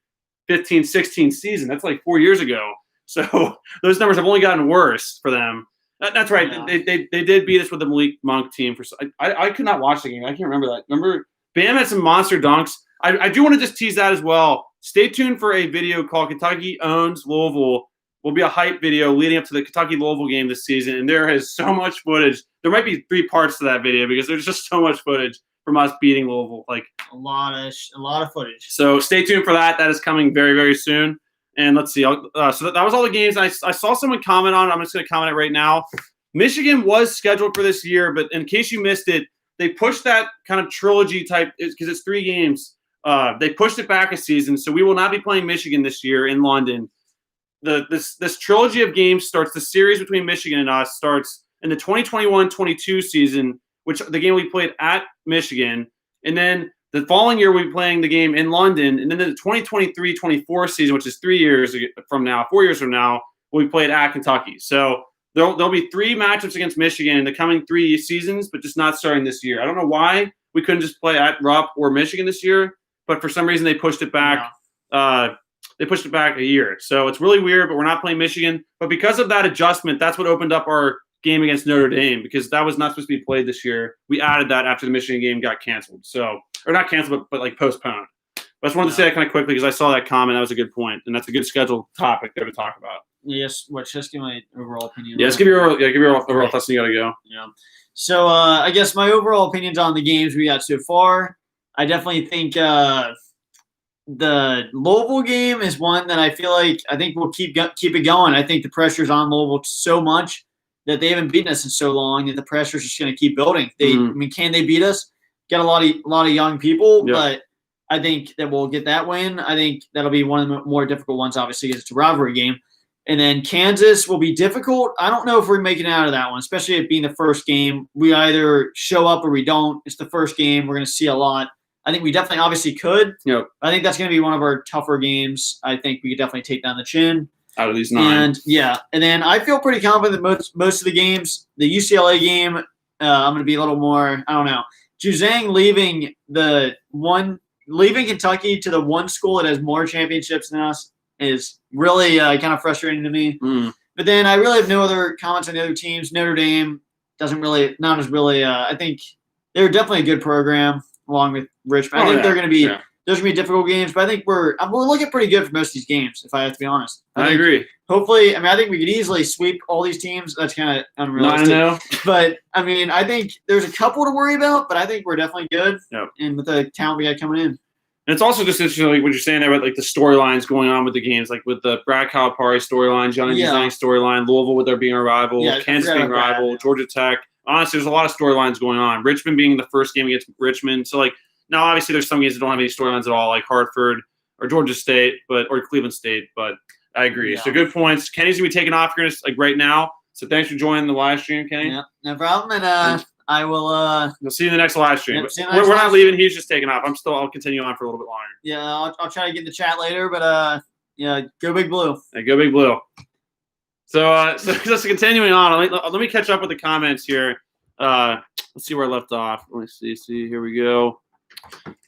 Speaker 2: 2015-16 season. That's 4 years ago. So those numbers have only gotten worse for them. That's right. Yeah. They did beat us with the Malik Monk team. I could not watch the game. I can't remember that. Remember, Bam had some monster dunks. I do want to just tease that as well. Stay tuned for a video called Kentucky Owns Louisville. Will be a hype video leading up to the Kentucky-Louisville game this season, and there is so much footage. There might be 3 parts to that video because there's just so much footage from us beating Louisville.
Speaker 1: A lot of footage.
Speaker 2: So stay tuned for that. That is coming very, very soon. And let's see. So that was all the games. I saw someone comment on it. I'm just going to comment it right now. Michigan was scheduled for this year, but in case you missed it, they pushed that kind of trilogy type because it's 3 games. They pushed it back a season, so we will not be playing Michigan this year in London. This trilogy of games starts. The series between Michigan and us starts in the 2021-22 season, which the game we played at Michigan, and then the following year we'll be playing the game in London, and then the 2023-24 season, which is 4 years from now, we'll be played at Kentucky. So there'll be 3 matchups against Michigan in the coming 3 seasons, but just not starting this year. I don't know why we couldn't just play at Rupp or Michigan this year, but for some reason they pushed it back. Yeah. They pushed it back a year. So it's really weird, but we're not playing Michigan. But because of that adjustment, that's what opened up our game against Notre Dame, because that was not supposed to be played this year. We added that after the Michigan game got canceled. Or not canceled, but postponed. But I just wanted to say that kind of quickly because I saw that comment. That was a good point, and that's a good scheduled topic there to talk about.
Speaker 1: Yes, just give my overall opinion.
Speaker 2: Yeah, give your overall thoughts, and you gotta go.
Speaker 1: Yeah. So I guess my overall opinions on the games we got so far, I definitely think the Louisville game is one that I think we'll keep it going. I think the pressure's on Louisville so much that they haven't beaten us in so long that the pressure's just going to keep building. Can they beat us? Got a lot of young people, but I think that we'll get that win. I think that'll be one of the more difficult ones, obviously, because it's a rivalry game. And then Kansas will be difficult. I don't know if we're making it out of that one, especially it being the first game. We either show up or we don't. It's the first game. We're going to see a lot. I think we definitely obviously could.
Speaker 2: Yep.
Speaker 1: I think that's going to be one of our tougher games. I think we could definitely take down the chin.
Speaker 2: Out of these 9.
Speaker 1: And then I feel pretty confident that most of the games, the UCLA game, I'm going to be a little more, I don't know. Juzang leaving Kentucky to the one school that has more championships than us is really kind of frustrating to me. But then I really have no other comments on the other teams. Notre Dame not as really. I think they're definitely a good program along with Richmond. I think they're going to be. Yeah. There's going to be difficult games, but I think we're looking pretty good for most of these games, if I have to be honest.
Speaker 2: I agree.
Speaker 1: Hopefully, I think we could easily sweep all these teams. That's kind of unrealistic.
Speaker 2: No.
Speaker 1: But, I think there's a couple to worry about, but I think we're definitely good.
Speaker 2: Yep.
Speaker 1: And with the talent we got coming in.
Speaker 2: And it's also just interesting, like what you're saying there about like the storylines going on with the games, like with the Brad Calipari storyline, Johnny Juzang storyline, Louisville with their being a rival, Kansas being a rival, Georgia Tech. Honestly, there's a lot of storylines going on. Richmond being the first game against Richmond. So like now, obviously, there's some games that don't have any storylines at all, like Hartford or Georgia State, or Cleveland State. But I agree. So good points. Kenny's gonna be taking off here like right now. So thanks for joining the live stream, Kenny.
Speaker 1: Yeah, no problem. And I will.
Speaker 2: We'll see you in the next live stream. We're not leaving. He's just taking off. I'll continue on for a little bit longer.
Speaker 1: Yeah, I'll try to get in the chat later. But yeah, go Big Blue.
Speaker 2: Yeah, go Big Blue. So just continuing on. Let me catch up with the comments here. Let's see where I left off. Let me see. Here we go.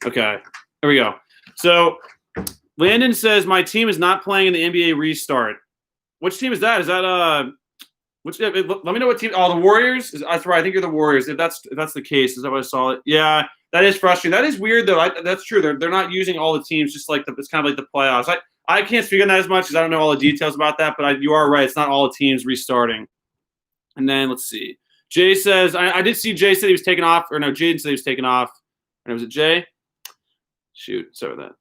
Speaker 2: Okay, here we go. So Landon says my team is not playing in the NBA restart. Which team is that? Is that let me know what team. Oh, the Warriors. That's right. I think you're the Warriors. If that's the case, is that what I saw? It. Yeah, that is frustrating. That is weird though. That's true. They're not using all the teams. Just like it's kind of like the playoffs. I can't speak on that as much because I don't know all the details about that. But you are right. It's not all the teams restarting. And then let's see. Jay says I did see Jay said he was taking off, or no, Jaden said he was taking off. And was it Jay? Shoot, sorry about that.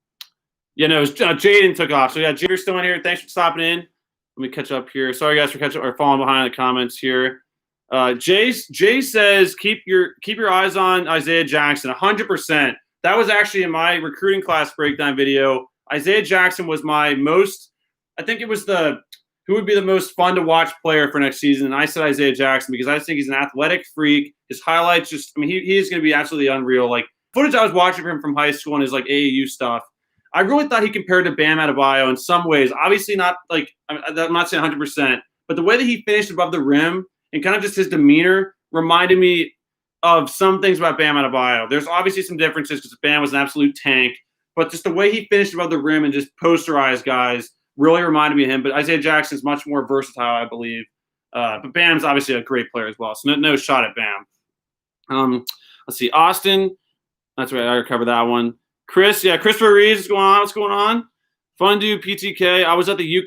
Speaker 2: Yeah, no, it was Jaden took off. So yeah, Jaden's still in here. Thanks for stopping in. Let me catch up here. Sorry guys for catching or falling behind in the comments here. Jay says keep your eyes on Isaiah Jackson. 100%. That was actually in my recruiting class breakdown video. Isaiah Jackson was my most. I think it was who would be the most fun to watch player for next season. And I said Isaiah Jackson because I think he's an athletic freak. His highlights he is going to be absolutely unreal. Like footage I was watching from high school and his like AAU stuff. I really thought he compared to Bam Adebayo in some ways. Obviously not like I'm not saying 100%, but the way that he finished above the rim and kind of just his demeanor reminded me of some things about Bam Adebayo. There's obviously some differences because Bam was an absolute tank, but just the way he finished above the rim and just posterized guys really reminded me of him. But Isaiah Jackson's much more versatile, I believe. But Bam's obviously a great player as well, so no shot at Bam. Let's see, Austin. That's right, I already covered that one. Chris, yeah, Christopher Reeves, what's going on? What's going on? Fundu PTK. I was at the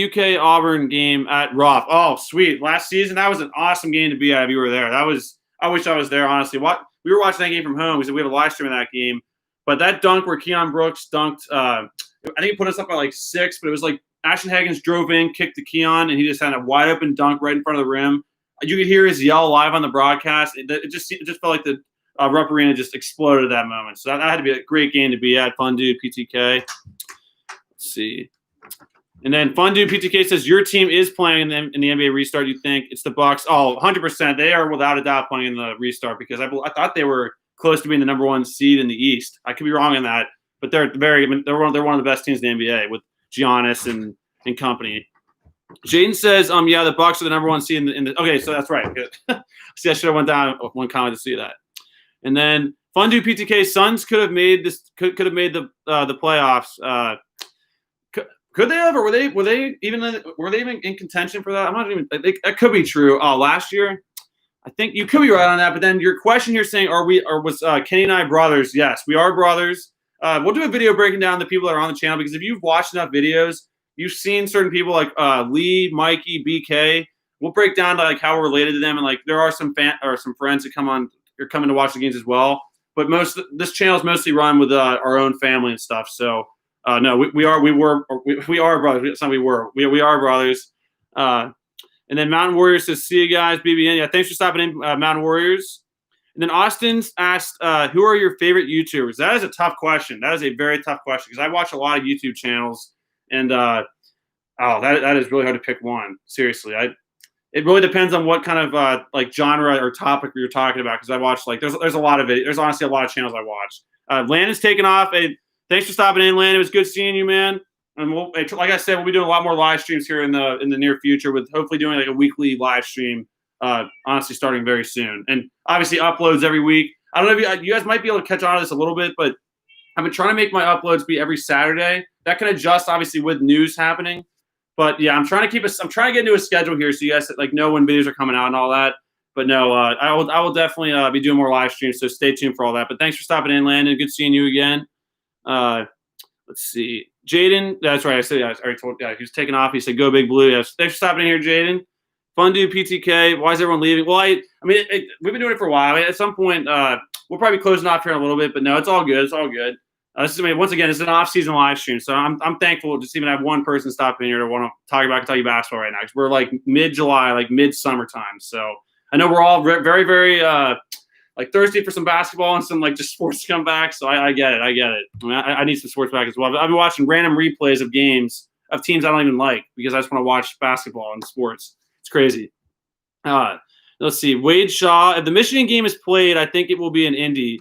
Speaker 2: UK Auburn game at Ruff. Oh, sweet! Last season, that was an awesome game to be at. If you were there, I wish I was there. Honestly, we were watching that game from home because we have a live stream of that game. But that dunk where Keon Brooks dunked, I think he put us up by like 6, but it was like Ashton Hagens drove in, kicked to Keon, and he just had a wide open dunk right in front of the rim. You could hear his yell live on the broadcast. It just felt like the Rupp Arena just exploded at that moment. So that had to be a great game to be at. Fundu PTK. Let's see. And then Fundu PTK says your team is playing in the NBA restart. You think it's the Bucks? Oh, 100%. They are without a doubt playing in the restart because I thought they were close to being the number 1 seed in the East. I could be wrong on that, but they're one of the best teams in the NBA with Giannis and company. Jaden says, yeah, the Bucks are the number 1 seed in the. Okay, so that's right. Good. See, I should have went down one comment to see that. And then Fundu PTK Suns could have made this. Could have made the playoffs. Could they have? Or were they even in contention for that? I'm not even. That could be true. Last year, I think you could be right on that. But then your question here saying, was Kenny and I brothers? Yes, we are brothers. We'll do a video breaking down the people that are on the channel because if you've watched enough videos, you've seen certain people like Lee, Mikey, BK. We'll break down to like how we're related to them, and like there are some friends that come on. You're coming to watch the games as well, but this channel is mostly run with our own family and stuff. So no, we are brothers. It's not we are brothers. And then Mountain Warriors says, "See you guys, BBN." Yeah, thanks for stopping in, Mountain Warriors. And then Austin's asked, "Who are your favorite YouTubers?" That is a tough question. That is a very tough question because I watch a lot of YouTube channels, and that is really hard to pick one. Seriously, It really depends on what kind of like genre or topic you're talking about. Because I watch like there's a lot of there's honestly a lot of channels I watch. Landon's taken off. Hey, thanks for stopping in, Landon. It was good seeing you, man. And like I said, we'll be doing a lot more live streams here in the near future with hopefully doing like a weekly live stream. Honestly, starting very soon, and obviously uploads every week. I don't know if you guys might be able to catch on to this a little bit, but I've been trying to make my uploads be every Saturday. That can adjust obviously with news happening. But yeah, I'm trying to get into a schedule here so you guys like know when videos are coming out and all that. But no, I will definitely be doing more live streams, so stay tuned for all that. But thanks for stopping in, Landon. Good seeing you again. Let's see, Jaden. That's right. I already told. Yeah, he was taking off. He said, "Go Big Blue." Yes, thanks for stopping in here, Jaden. Fundu PTK. Why is everyone leaving? Well, I mean, we've been doing it for a while. I mean, at some point, we'll probably be closing off here in a little bit, but no, it's all good. It's all good. Once again, it's an off-season live stream, so I'm thankful to just even have one person stop in here to want to talk about Kentucky basketball right now, because we're like mid-July, like mid-summertime. So I know we're all very, very like thirsty for some basketball and some like just sports to come back. So I get it. I mean, I need some sports back as well. I've been watching random replays of games of teams I don't even like because I just want to watch basketball and sports. It's crazy. Let's see. Wade Shaw. If the Michigan game is played, I think it will be in Indy.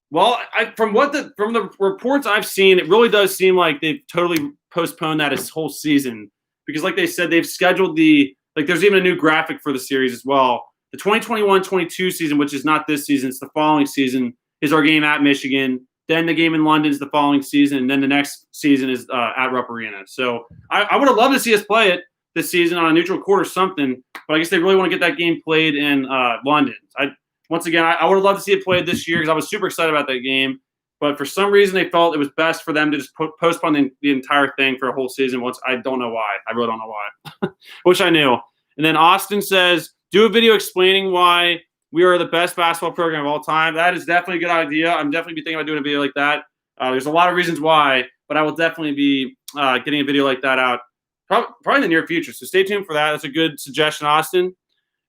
Speaker 2: Well, from the reports I've seen, it really does seem like they've totally postponed that this whole season because, like they said, they've scheduled there's even a new graphic for the series as well. The 2021-22 season, which is not this season, it's the following season, is our game at Michigan. Then the game in London is the following season, and then the next season is at Rupp Arena. So I would have loved to see us play it this season on a neutral court or something, but I guess they really want to get that game played in London. Once again, I would have loved to see it played this year because I was super excited about that game. But for some reason, they felt it was best for them to just postpone the entire thing for a whole season. I don't know why. I really don't know why. Wish I knew. And then Austin says, do a video explaining why we are the best basketball program of all time. That is definitely a good idea. I'm definitely be thinking about doing a video like that. There's a lot of reasons why, but I will definitely be getting a video like that out probably in the near future. So stay tuned for that. That's a good suggestion, Austin.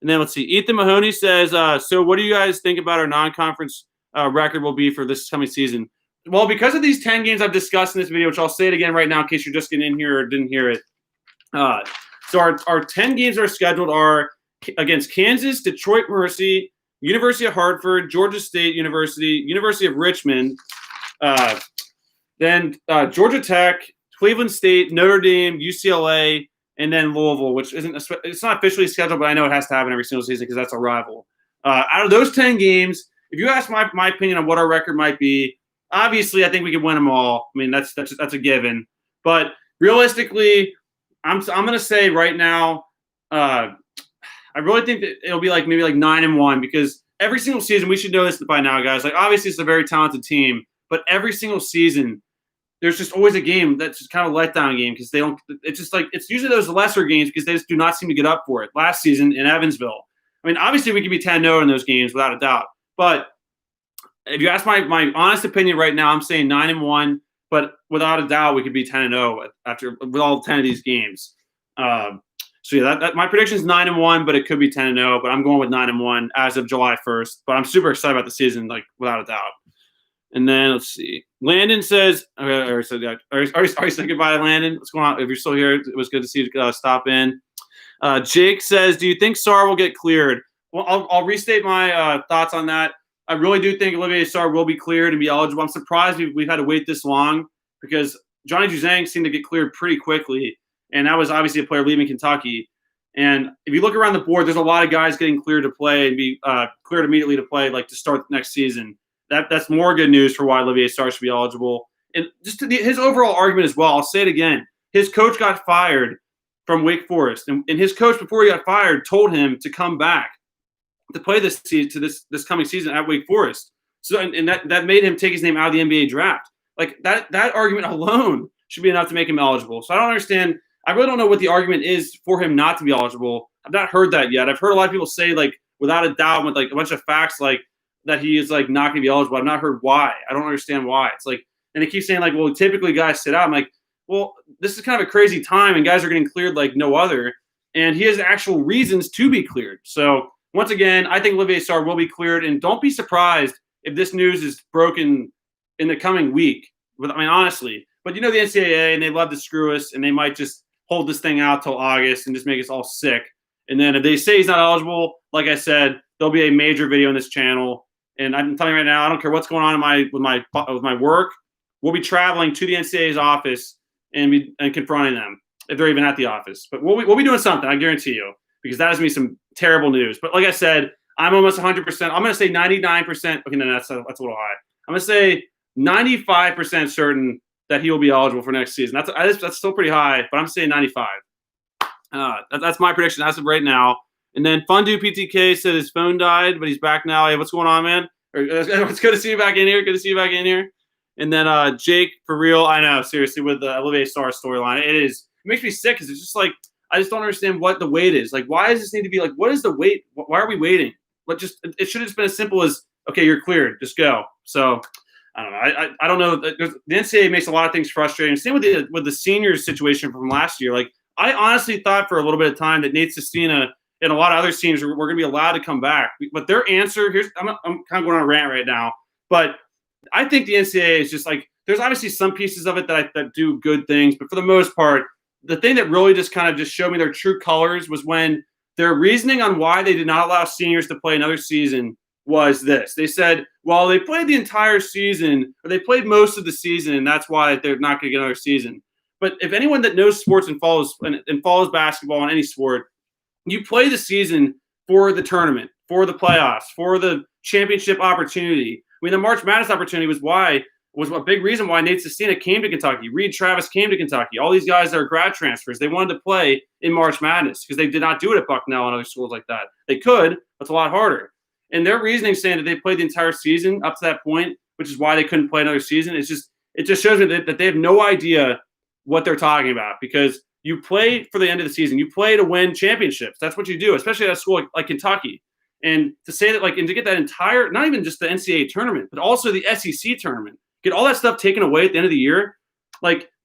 Speaker 2: And then let's see. Ethan Mahoney says, so what do you guys think about our non-conference record will be for this coming season? Well, because of these 10 games I've discussed in this video, which I'll say it again right now in case you're just getting in here or didn't hear it. So our 10 games that are scheduled are against Kansas, Detroit Mercy, University of Hartford, Georgia State University, University of Richmond, then Georgia Tech, Cleveland State, Notre Dame, UCLA, and then Louisville, which it's not officially scheduled, but I know it has to happen every single season because that's a rival. Out of those 10 games, if you ask my opinion on what our record might be, obviously I think we could win them all. I mean, that's a given. But realistically, I'm going to say right now, I really think that it'll be maybe 9-1 because every single season, we should know this by now, guys. Like, obviously, it's a very talented team, but every single season, there's just always a game that's just kind of a letdown game because they don't. It's just it's usually those lesser games because they just do not seem to get up for it. Last season in Evansville, I mean, obviously we could be 10-0 in those games without a doubt. But if you ask my honest opinion right now, I'm saying 9-1, but without a doubt we could be 10-0 with all 10 of these games. So yeah, that my prediction is 9-1, but it could be 10-0. But I'm going with 9-1 as of July 1st. But I'm super excited about the season, without a doubt. And then let's see. Landon says, I already said that. Already said goodbye, Landon. What's going on? If you're still here, it was good to see you stop in. Jake says, do you think Sarr will get cleared? Well, I'll restate my thoughts on that. I really do think Olivier Sarr will be cleared and be eligible. I'm surprised we've had to wait this long because Johnny Juzang seemed to get cleared pretty quickly, and that was obviously a player leaving Kentucky. And if you look around the board, there's a lot of guys getting cleared to play and be cleared immediately to play, to start next season. That's more good news for why Olivier Sarr should be eligible. And just his overall argument as well, I'll say it again. His coach got fired from Wake Forest, and his coach before he got fired told him to come back to play this coming season at Wake Forest. So and that made him take his name out of the NBA draft. That argument alone should be enough to make him eligible. So I don't understand. I really don't know what the argument is for him not to be eligible. I've not heard that yet. I've heard a lot of people say without a doubt with a bunch of facts that he is not going to be eligible. I've not heard why. I don't understand why. It's and they keep saying well, typically guys sit out. I'm like, well, this is kind of a crazy time and guys are getting cleared like no other. And he has actual reasons to be cleared. So once again, I think Olivier Sarr will be cleared, and don't be surprised if this news is broken in the coming week. Honestly, but the NCAA, and they love to screw us, and they might just hold this thing out till August and just make us all sick. And then if they say he's not eligible, like I said, there'll be a major video on this channel. And I'm telling you right now, I don't care what's going on with my work. We'll be traveling to the NCAA's office and confronting them if they're even at the office. But we'll be doing something, I guarantee you, because that is going to be some terrible news. But like I said, I'm almost 100%. I'm going to say 99%. Okay, no, that's a little high. I'm going to say 95% certain that he will be eligible for next season. That's still pretty high, but I'm saying 95. That's my prediction as of right now. And then Fundu PTK said his phone died, but he's back now. Hey, what's going on, man? It's good to see you back in here. Good to see you back in here. And then Jake, for real, I know, seriously, with the Olivier Sarr storyline, it makes me sick because it's just I just don't understand what the wait is. Why does this need to be what is the wait? Why are we waiting? It should have just been as simple as okay, you're cleared, just go. So I don't know. I don't know. The NCAA makes a lot of things frustrating. Same with the seniors situation from last year. Like I honestly thought for a little bit of time that Nate Sestina and a lot of other seniors were going to be allowed to come back. But their answer I'm kind of going on a rant right now, but I think the NCAA is just like there's obviously some pieces of it that do good things, but for the most part, the thing that really just kind of just showed me their true colors was when their reasoning on why they did not allow seniors to play another season was this. They said, well, they played the entire season, or they played most of the season, and that's why they're not going to get another season. But if anyone that knows sports and follows basketball in any sport, you play the season for the tournament, for the playoffs, for the championship opportunity. I mean, the March Madness opportunity was a big reason why Nate Sestina came to Kentucky. Reed Travis came to Kentucky. All these guys that are grad transfers, they wanted to play in March Madness because they did not do it at Bucknell and other schools like that. They could, but it's a lot harder. And their reasoning saying that they played the entire season up to that point, which is why they couldn't play another season, it just shows me that they have no idea what they're talking about, because you play for the end of the season. You play to win championships. That's what you do, especially at a school like Kentucky. And to say that, and to get that entire, not even just the NCAA tournament, but also the SEC tournament, get all that stuff taken away at the end of the year,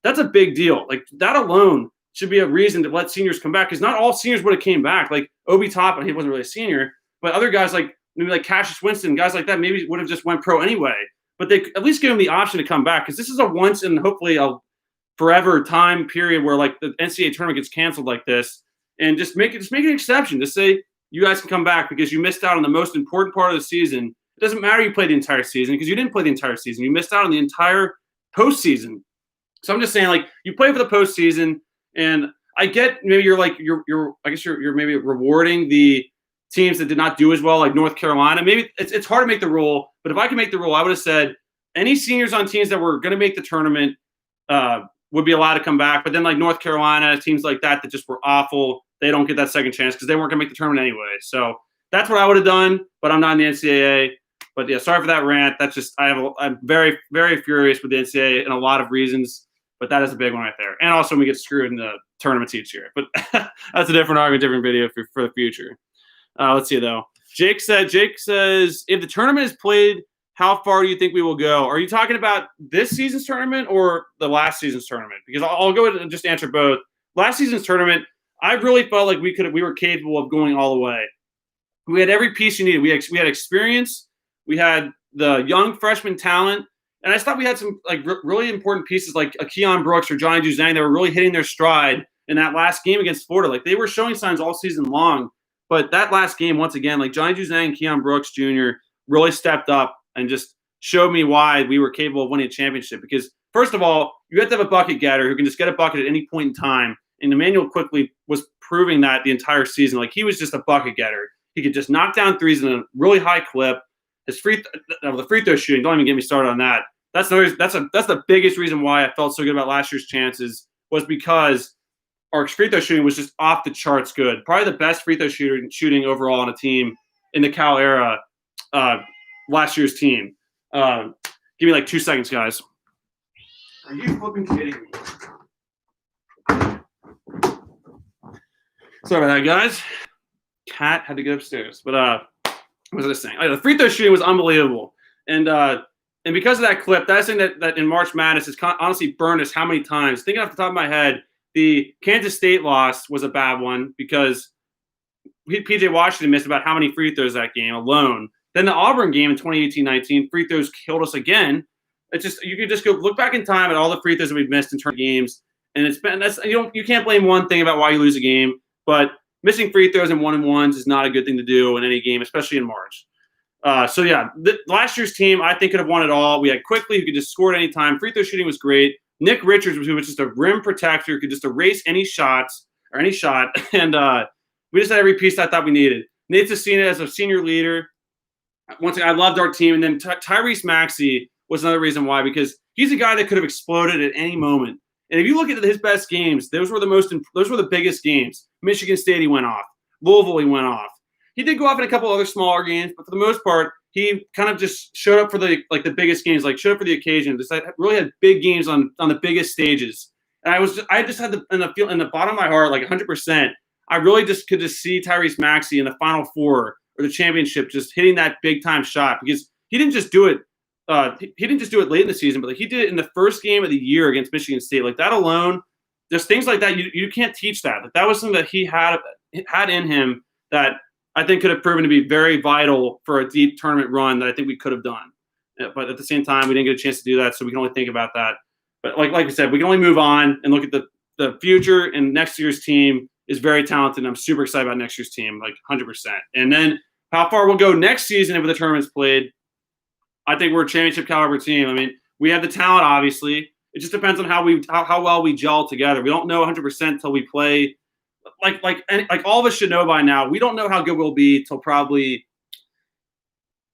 Speaker 2: that's a big deal. That alone should be a reason to let seniors come back, because not all seniors would have came back. Like Obi Toppin, he wasn't really a senior, but other guys maybe like Cassius Winston, guys like that, maybe would have just went pro anyway. But they at least give them the option to come back, because this is a once and hopefully a forever time period where the NCAA tournament gets canceled like this, and just make an exception. Just say you guys can come back because you missed out on the most important part of the season. It doesn't matter you played the entire season, because you didn't play the entire season. You missed out on the entire postseason. So I'm just saying, you play for the postseason, and I get maybe you're maybe rewarding the teams that did not do as well, like North Carolina. Maybe it's hard to make the rule, but if I could make the rule, I would have said any seniors on teams that were going to make the tournament would be allowed to come back. But then North Carolina, teams like that just were awful, they don't get that second chance because they weren't going to make the tournament anyway. So that's what I would have done, but I'm not in the NCAA. But yeah, sorry for that rant. That's just I'm very, very furious with the NCAA in a lot of reasons, but that is a big one right there. And also we get screwed in the tournaments each year. But that's a different argument, different video for the future. Let's see though. Jake says, if the tournament is played, how far do you think we will go? Are you talking about this season's tournament or the last season's tournament? Because I'll go ahead and just answer both. Last season's tournament, I really felt like we were capable of going all the way. We had every piece you needed. We had experience. We had the young freshman talent. And I just thought we had some really important pieces like a Keon Brooks or Johnny Juzang that were really hitting their stride in that last game against Florida. They were showing signs all season long. But that last game, once again, Johnny Juzang and Keon Brooks Jr. really stepped up and just showed me why we were capable of winning a championship. Because, first of all, you have to have a bucket getter who can just get a bucket at any point in time. And Emmanuel quickly was proving that the entire season. He was just a bucket getter. He could just knock down threes in a really high clip. His the free throw shooting, don't even get me started on that. That's the biggest reason why I felt so good about last year's chances, was because our free throw shooting was just off the charts good. Probably the best free throw shooting overall on a team in the Cal era, last year's team. Give me 2 seconds, guys. Are you flipping kidding me? Sorry about that, guys. Cat had to get upstairs. But what was I saying? The free throw shooting was unbelievable. And because of that clip, that's the thing that in March Madness has honestly burned us how many times. Thinking off the top of my head, the Kansas State loss was a bad one because P.J. Washington missed about how many free throws that game alone. Then the Auburn game in 2018-19, free throws killed us again. It's just, you could just go look back in time at all the free throws that we've missed in tournament games, and you can't blame one thing about why you lose a game, but missing free throws in 1-on-1s is not a good thing to do in any game, especially in March. So yeah, last year's team I think could have won it all. We had Quickly, who could just score at any time. Free throw shooting was great. Nick Richards, who was just a rim protector, could just erase any shot, and we just had every piece I thought we needed. Nate Sestina as a senior leader. Once again, I loved our team, and then Tyrese Maxey was another reason why, because he's a guy that could have exploded at any moment. And if you look at his best games, those were the biggest games. Michigan State, he went off. Louisville, he went off. He did go off in a couple other smaller games, but for the most part, he kind of just showed up for the biggest games, showed up for the occasion. Just really had big games on the biggest stages. And I just had in the bottom of my heart, 100%. I really just could see Tyrese Maxey in the Final Four or the championship, just hitting that big time shot, because he didn't just do it. He didn't just do it late in the season, but like, he did it in the first game of the year against Michigan State. Like, that alone, there's things like that you can't teach that. Like, that was something that he had in him that I think could have proven to be very vital for a deep tournament run that I think we could have done. But at the same time, we didn't get a chance to do that, so we can only think about that. But like we said, we can only move on and look at the future, and next year's team is very talented. And I'm super excited about next year's team, like 100%. And then how far we'll go next season if the tournament's played, I think we're a championship caliber team. I mean, we have the talent, obviously. It just depends on how well we gel together. We don't know 100% until we play. Like all of us should know by now, we don't know how good we'll be till probably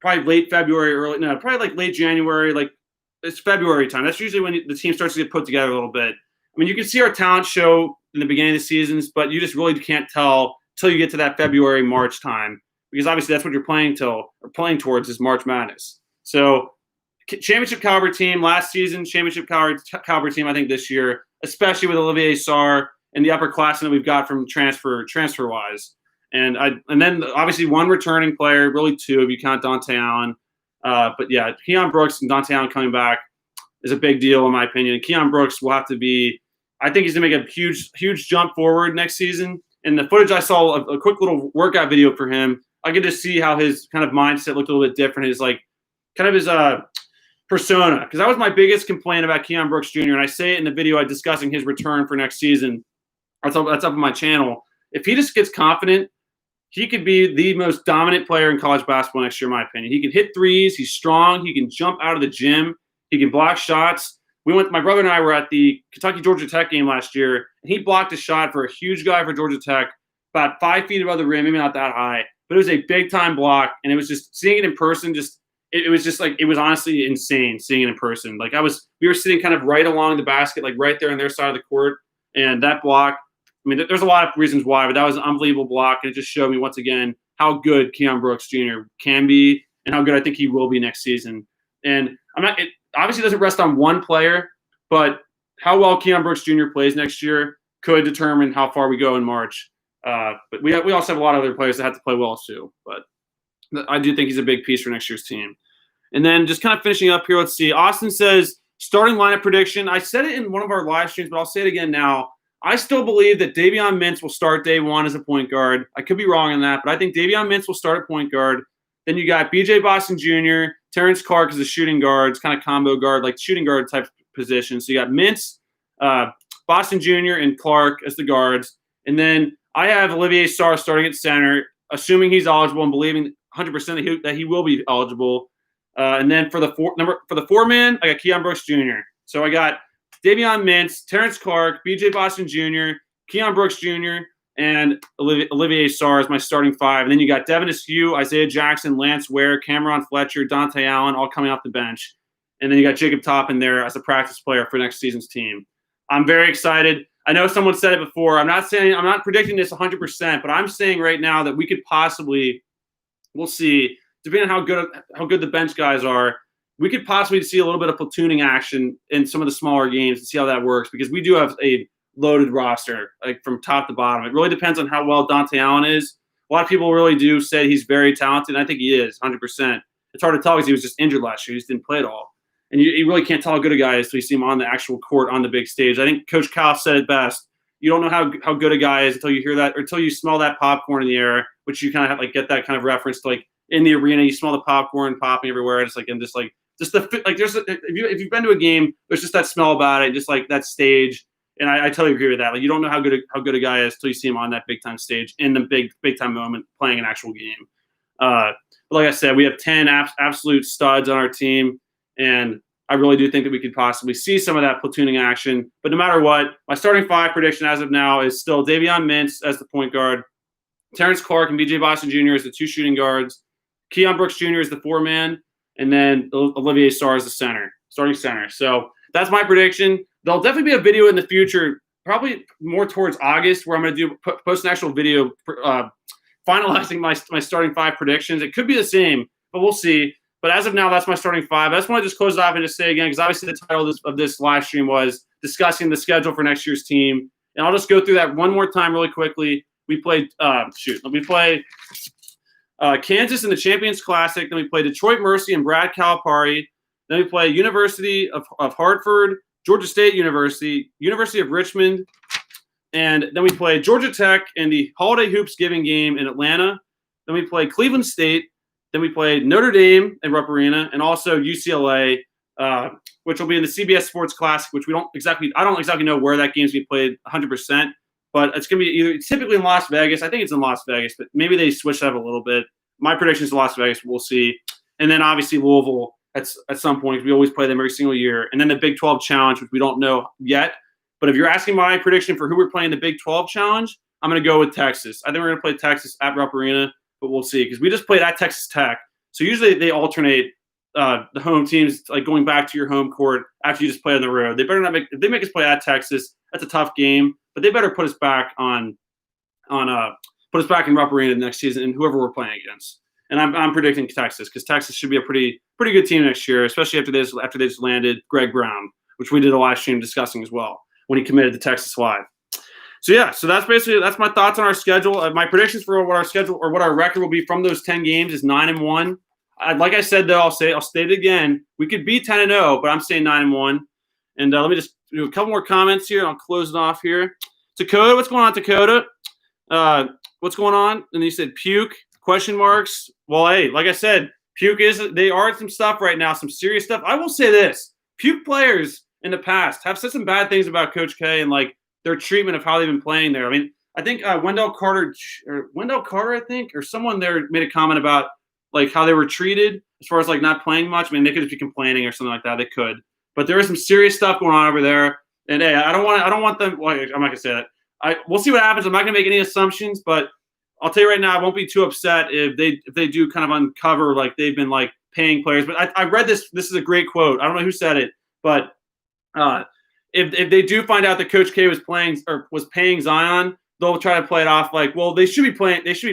Speaker 2: late February, probably like late January. Like, it's February time. That's usually when the team starts to get put together a little bit. I mean, you can see our talent show in the beginning of the seasons, but you just really can't tell till you get to that February, March time, because obviously that's what you're playing towards is March Madness. So, championship caliber team last season, championship caliber team I think this year, especially with Olivier Sarr and the upperclassmen that we've got from transfer wise, and then obviously one returning player, really two if you count Dante Allen. But yeah, Keon Brooks and Dante Allen coming back is a big deal in my opinion. And Keon Brooks will have to be, I think he's gonna make a huge jump forward next season. And the footage I saw, a quick little workout video for him, I get to see how his kind of mindset looked a little bit different. His like kind of his persona, because that was my biggest complaint about Keon Brooks Jr. And I say it in the video I discussing his return for next season. That's up on my channel. If he just gets confident, he could be the most dominant player in college basketball next year, in my opinion. He can hit threes. He's strong. He can jump out of the gym. He can block shots. My brother and I were at the Kentucky-Georgia Tech game last year, and he blocked a shot for a huge guy for Georgia Tech, about 5 feet above the rim, maybe not that high, but it was a big-time block, and it was just seeing it in person, it was honestly insane seeing it in person. Like, we were sitting kind of right along the basket, like right there on their side of the court, and that block, I mean, there's a lot of reasons why, but that was an unbelievable block, and it just showed me once again how good Keon Brooks Jr. can be and how good I think he will be next season. And it obviously doesn't rest on one player, but how well Keon Brooks Jr. plays next year could determine how far we go in March. But we also have a lot of other players that have to play well too. But I do think he's a big piece for next year's team. And then just kind of finishing up here, let's see. Austin says, starting lineup prediction. I said it in one of our live streams, but I'll say it again now. I still believe that Davion Mintz will start day one as a point guard. I could be wrong on that, but I think Davion Mintz will start at point guard. Then you got B.J. Boston Jr., Terrence Clark as a shooting guard. It's kind of combo guard, like shooting guard type position. So you got Mintz, Boston Jr., and Clark as the guards. And then I have Olivier Sarr starting at center, assuming he's eligible and believing 100% that he will be eligible. And then for the four-man, I got Keon Brooks Jr. So I got Davion Mintz, Terrence Clark, B.J. Boston Jr., Keon Brooks Jr., and Olivier Sarr is my starting five. And then you got Devin Askew, Isaiah Jackson, Lance Ware, Cameron Fletcher, Dante Allen, all coming off the bench. And then you got Jacob Toppin there as a practice player for next season's team. I'm very excited. I know someone said it before. I'm not predicting this 100%, but I'm saying right now that we could possibly, we'll see, depending on how good the bench guys are, we could possibly see a little bit of platooning action in some of the smaller games and see how that works, because we do have a loaded roster, like from top to bottom. It really depends on how well Dante Allen is. A lot of people really do say he's very talented, and I think he is, 100%. It's hard to tell because he was just injured last year. He just didn't play at all. And you really can't tell how good a guy is until you see him on the actual court on the big stage. I think Coach Kyle said it best. You don't know how good a guy is until you hear that, or until you smell that popcorn in the air, which you kind of have like get that kind of reference to, like in the arena, you smell the popcorn popping everywhere. And it's like, and just the like there's if you've been to a game, there's just that smell about it, just like that stage. And I totally agree with that. Like, you don't know how good a guy is until you see him on that big time stage in the big time moment playing an actual game. But like I said, we have 10 absolute studs on our team, and I really do think that we could possibly see some of that platooning action. But no matter what, my starting five prediction as of now is still Davion Mintz as the point guard, Terrence Clark and B.J. Boston Jr. as the two shooting guards, Keon Brooks Jr. as the four-man, and then Olivier Sarr as the starting center. So that's my prediction. There'll definitely be a video in the future, probably more towards August, where I'm going to post an actual video finalizing my starting five predictions. It could be the same, but we'll see. But as of now, that's my starting five. I just want to close it off and just say again, because obviously the title of this live stream was discussing the schedule for next year's team. And I'll just go through that one more time really quickly. We play Kansas in the Champions Classic. Then we play Detroit Mercy and Brad Calipari. Then we play University of Hartford, Georgia State University, University of Richmond, and then we play Georgia Tech in the Holiday Hoops Giving game in Atlanta. Then we play Cleveland State. Then we play Notre Dame in Rupp Arena, and also UCLA, which will be in the CBS Sports Classic, which I don't exactly know where that game's going to be played 100%, but it's going to be either typically in Las Vegas. I think it's in Las Vegas, but maybe they switch that up a little bit. My prediction is Las Vegas. We'll see. And then obviously Louisville at some point. We always play them every single year. And then the Big 12 Challenge, which we don't know yet. But if you're asking my prediction for who we're playing the Big 12 Challenge, I'm going to go with Texas. I think we're going to play Texas at Rupp Arena, but we'll see because we just played at Texas Tech. So usually they alternate the home teams, like going back to your home court after you just play on the road. They better not if they make us play at Texas. That's a tough game, but they better put us back in Rupp Arena next season and whoever we're playing against. And I'm predicting Texas because Texas should be a pretty good team next year, especially after they just landed Greg Brown, which we did a live stream discussing as well when he committed to Texas Live. So that's my thoughts on our schedule. My predictions for what our schedule or what our record will be from those 10 games is 9-1. Like I said though, I'll state it again. We could be 10-0, but I'm saying 9-1. And let me just do a couple more comments here, and I'll close it off here. Dakota, what's going on, Dakota? What's going on? And he said puke ? Well, hey, like I said, puke they are some stuff right now, some serious stuff. I will say this: puke players in the past have said some bad things about Coach K and like their treatment of how they've been playing there. I mean, I think Wendell Carter, I think, or someone there made a comment about like how they were treated as far as like not playing much. I mean, they could just be complaining or something like that. They could, but there is some serious stuff going on over there. And hey, I don't want them. Well, I'm not gonna say that. We'll see what happens. I'm not gonna make any assumptions, but I'll tell you right now, I won't be too upset if they do kind of uncover like they've been like paying players. But I read this. This is a great quote. I don't know who said it, but if they do find out that Coach K was paying Zion, they'll try to play it off like, well, they should be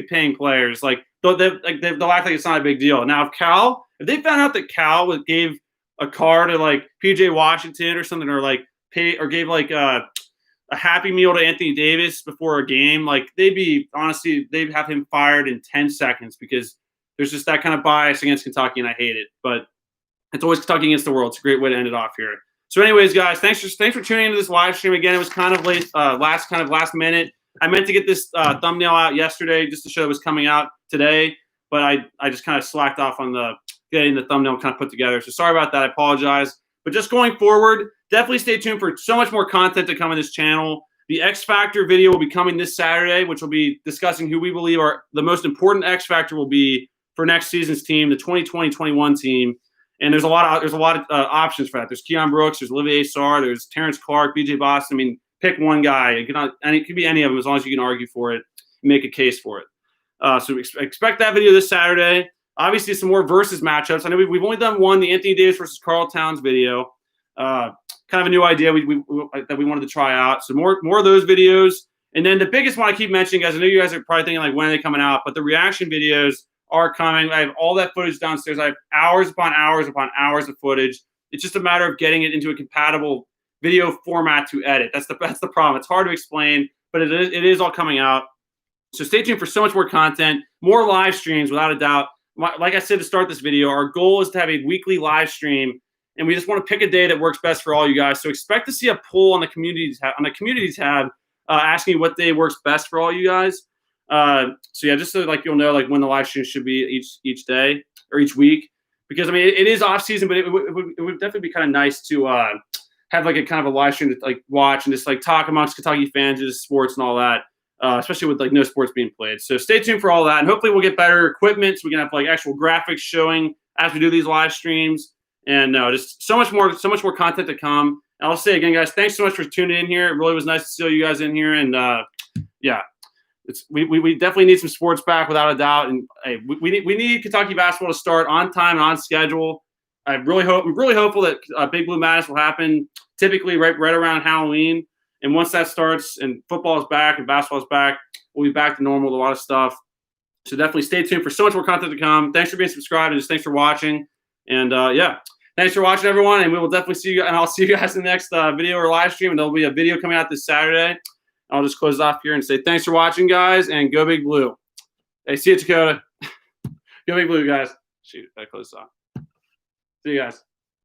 Speaker 2: paying players. Like they'll act like it's not a big deal. Now, if they found out that Cal gave a car to like PJ Washington or something, or like gave like a Happy Meal to Anthony Davis before a game, like they'd have him fired in 10 seconds because there's just that kind of bias against Kentucky, and I hate it. But it's always Kentucky against the world. It's a great way to end it off here. So anyways, guys, thanks for tuning into this live stream. Again, it was kind of late, last minute. I meant to get this thumbnail out yesterday just to show it was coming out today, but I just kind of slacked off on getting the thumbnail kind of put together. So sorry about that. I apologize. But just going forward, definitely stay tuned for so much more content to come on this channel. The X Factor video will be coming this Saturday, which will be discussing who we believe are the most important X Factor will be for next season's team, the 2020-21 team. And there's a lot of options for that. There's Keon Brooks, there's Olivier Sarr, there's Terrence Clark, BJ Boston. I mean, pick one guy. It could be any of them as long as you can argue for it and make a case for it. So expect that video this Saturday. Obviously, some more versus matchups. I know we've only done one, the Anthony Davis versus Karl Towns video. Kind of a new idea that we wanted to try out. So more of those videos. And then the biggest one I keep mentioning, guys, I know you guys are probably thinking, like, when are they coming out? But the reaction videos are coming. I have all that footage downstairs. I have hours upon hours upon hours of footage. It's just a matter of getting it into a compatible video format to edit. That's the problem. It's hard to explain, but it is all coming out. So stay tuned for so much more content, more live streams, without a doubt. Like I said to start this video, our goal is to have a weekly live stream, and we just want to pick a day that works best for all you guys. So expect to see a poll on the community tab asking what day works best for all you guys. So yeah, just so like you'll know like when the live stream should be each day or each week, because I mean it is off season, but it would definitely be kind of nice to have like a kind of a live stream to like watch and just like talk amongst Kentucky fans, just sports and all that. Especially with like no sports being played. So stay tuned for all that, and hopefully we'll get better equipment so we can have like actual graphics showing as we do these live streams, and just so much more content to come. And I'll say again, guys, thanks so much for tuning in here. It really was nice to see you guys in here, and yeah, we definitely need some sports back without a doubt. And hey, we need Kentucky basketball to start on time and on schedule. I'm really hopeful that Big Blue Madness will happen typically right around Halloween. And once that starts and football is back and basketball is back, we'll be back to normal with a lot of stuff. So definitely stay tuned for so much more content to come. Thanks for being subscribed, and just thanks for watching. And yeah, thanks for watching, everyone. And we will definitely see you. And I'll see you guys in the next video or live stream. And there'll be a video coming out this Saturday. I'll just close off here and say thanks for watching, guys, and go Big Blue. Hey, see you, Dakota. Go Big Blue, guys. Shoot, I closed off. See you guys.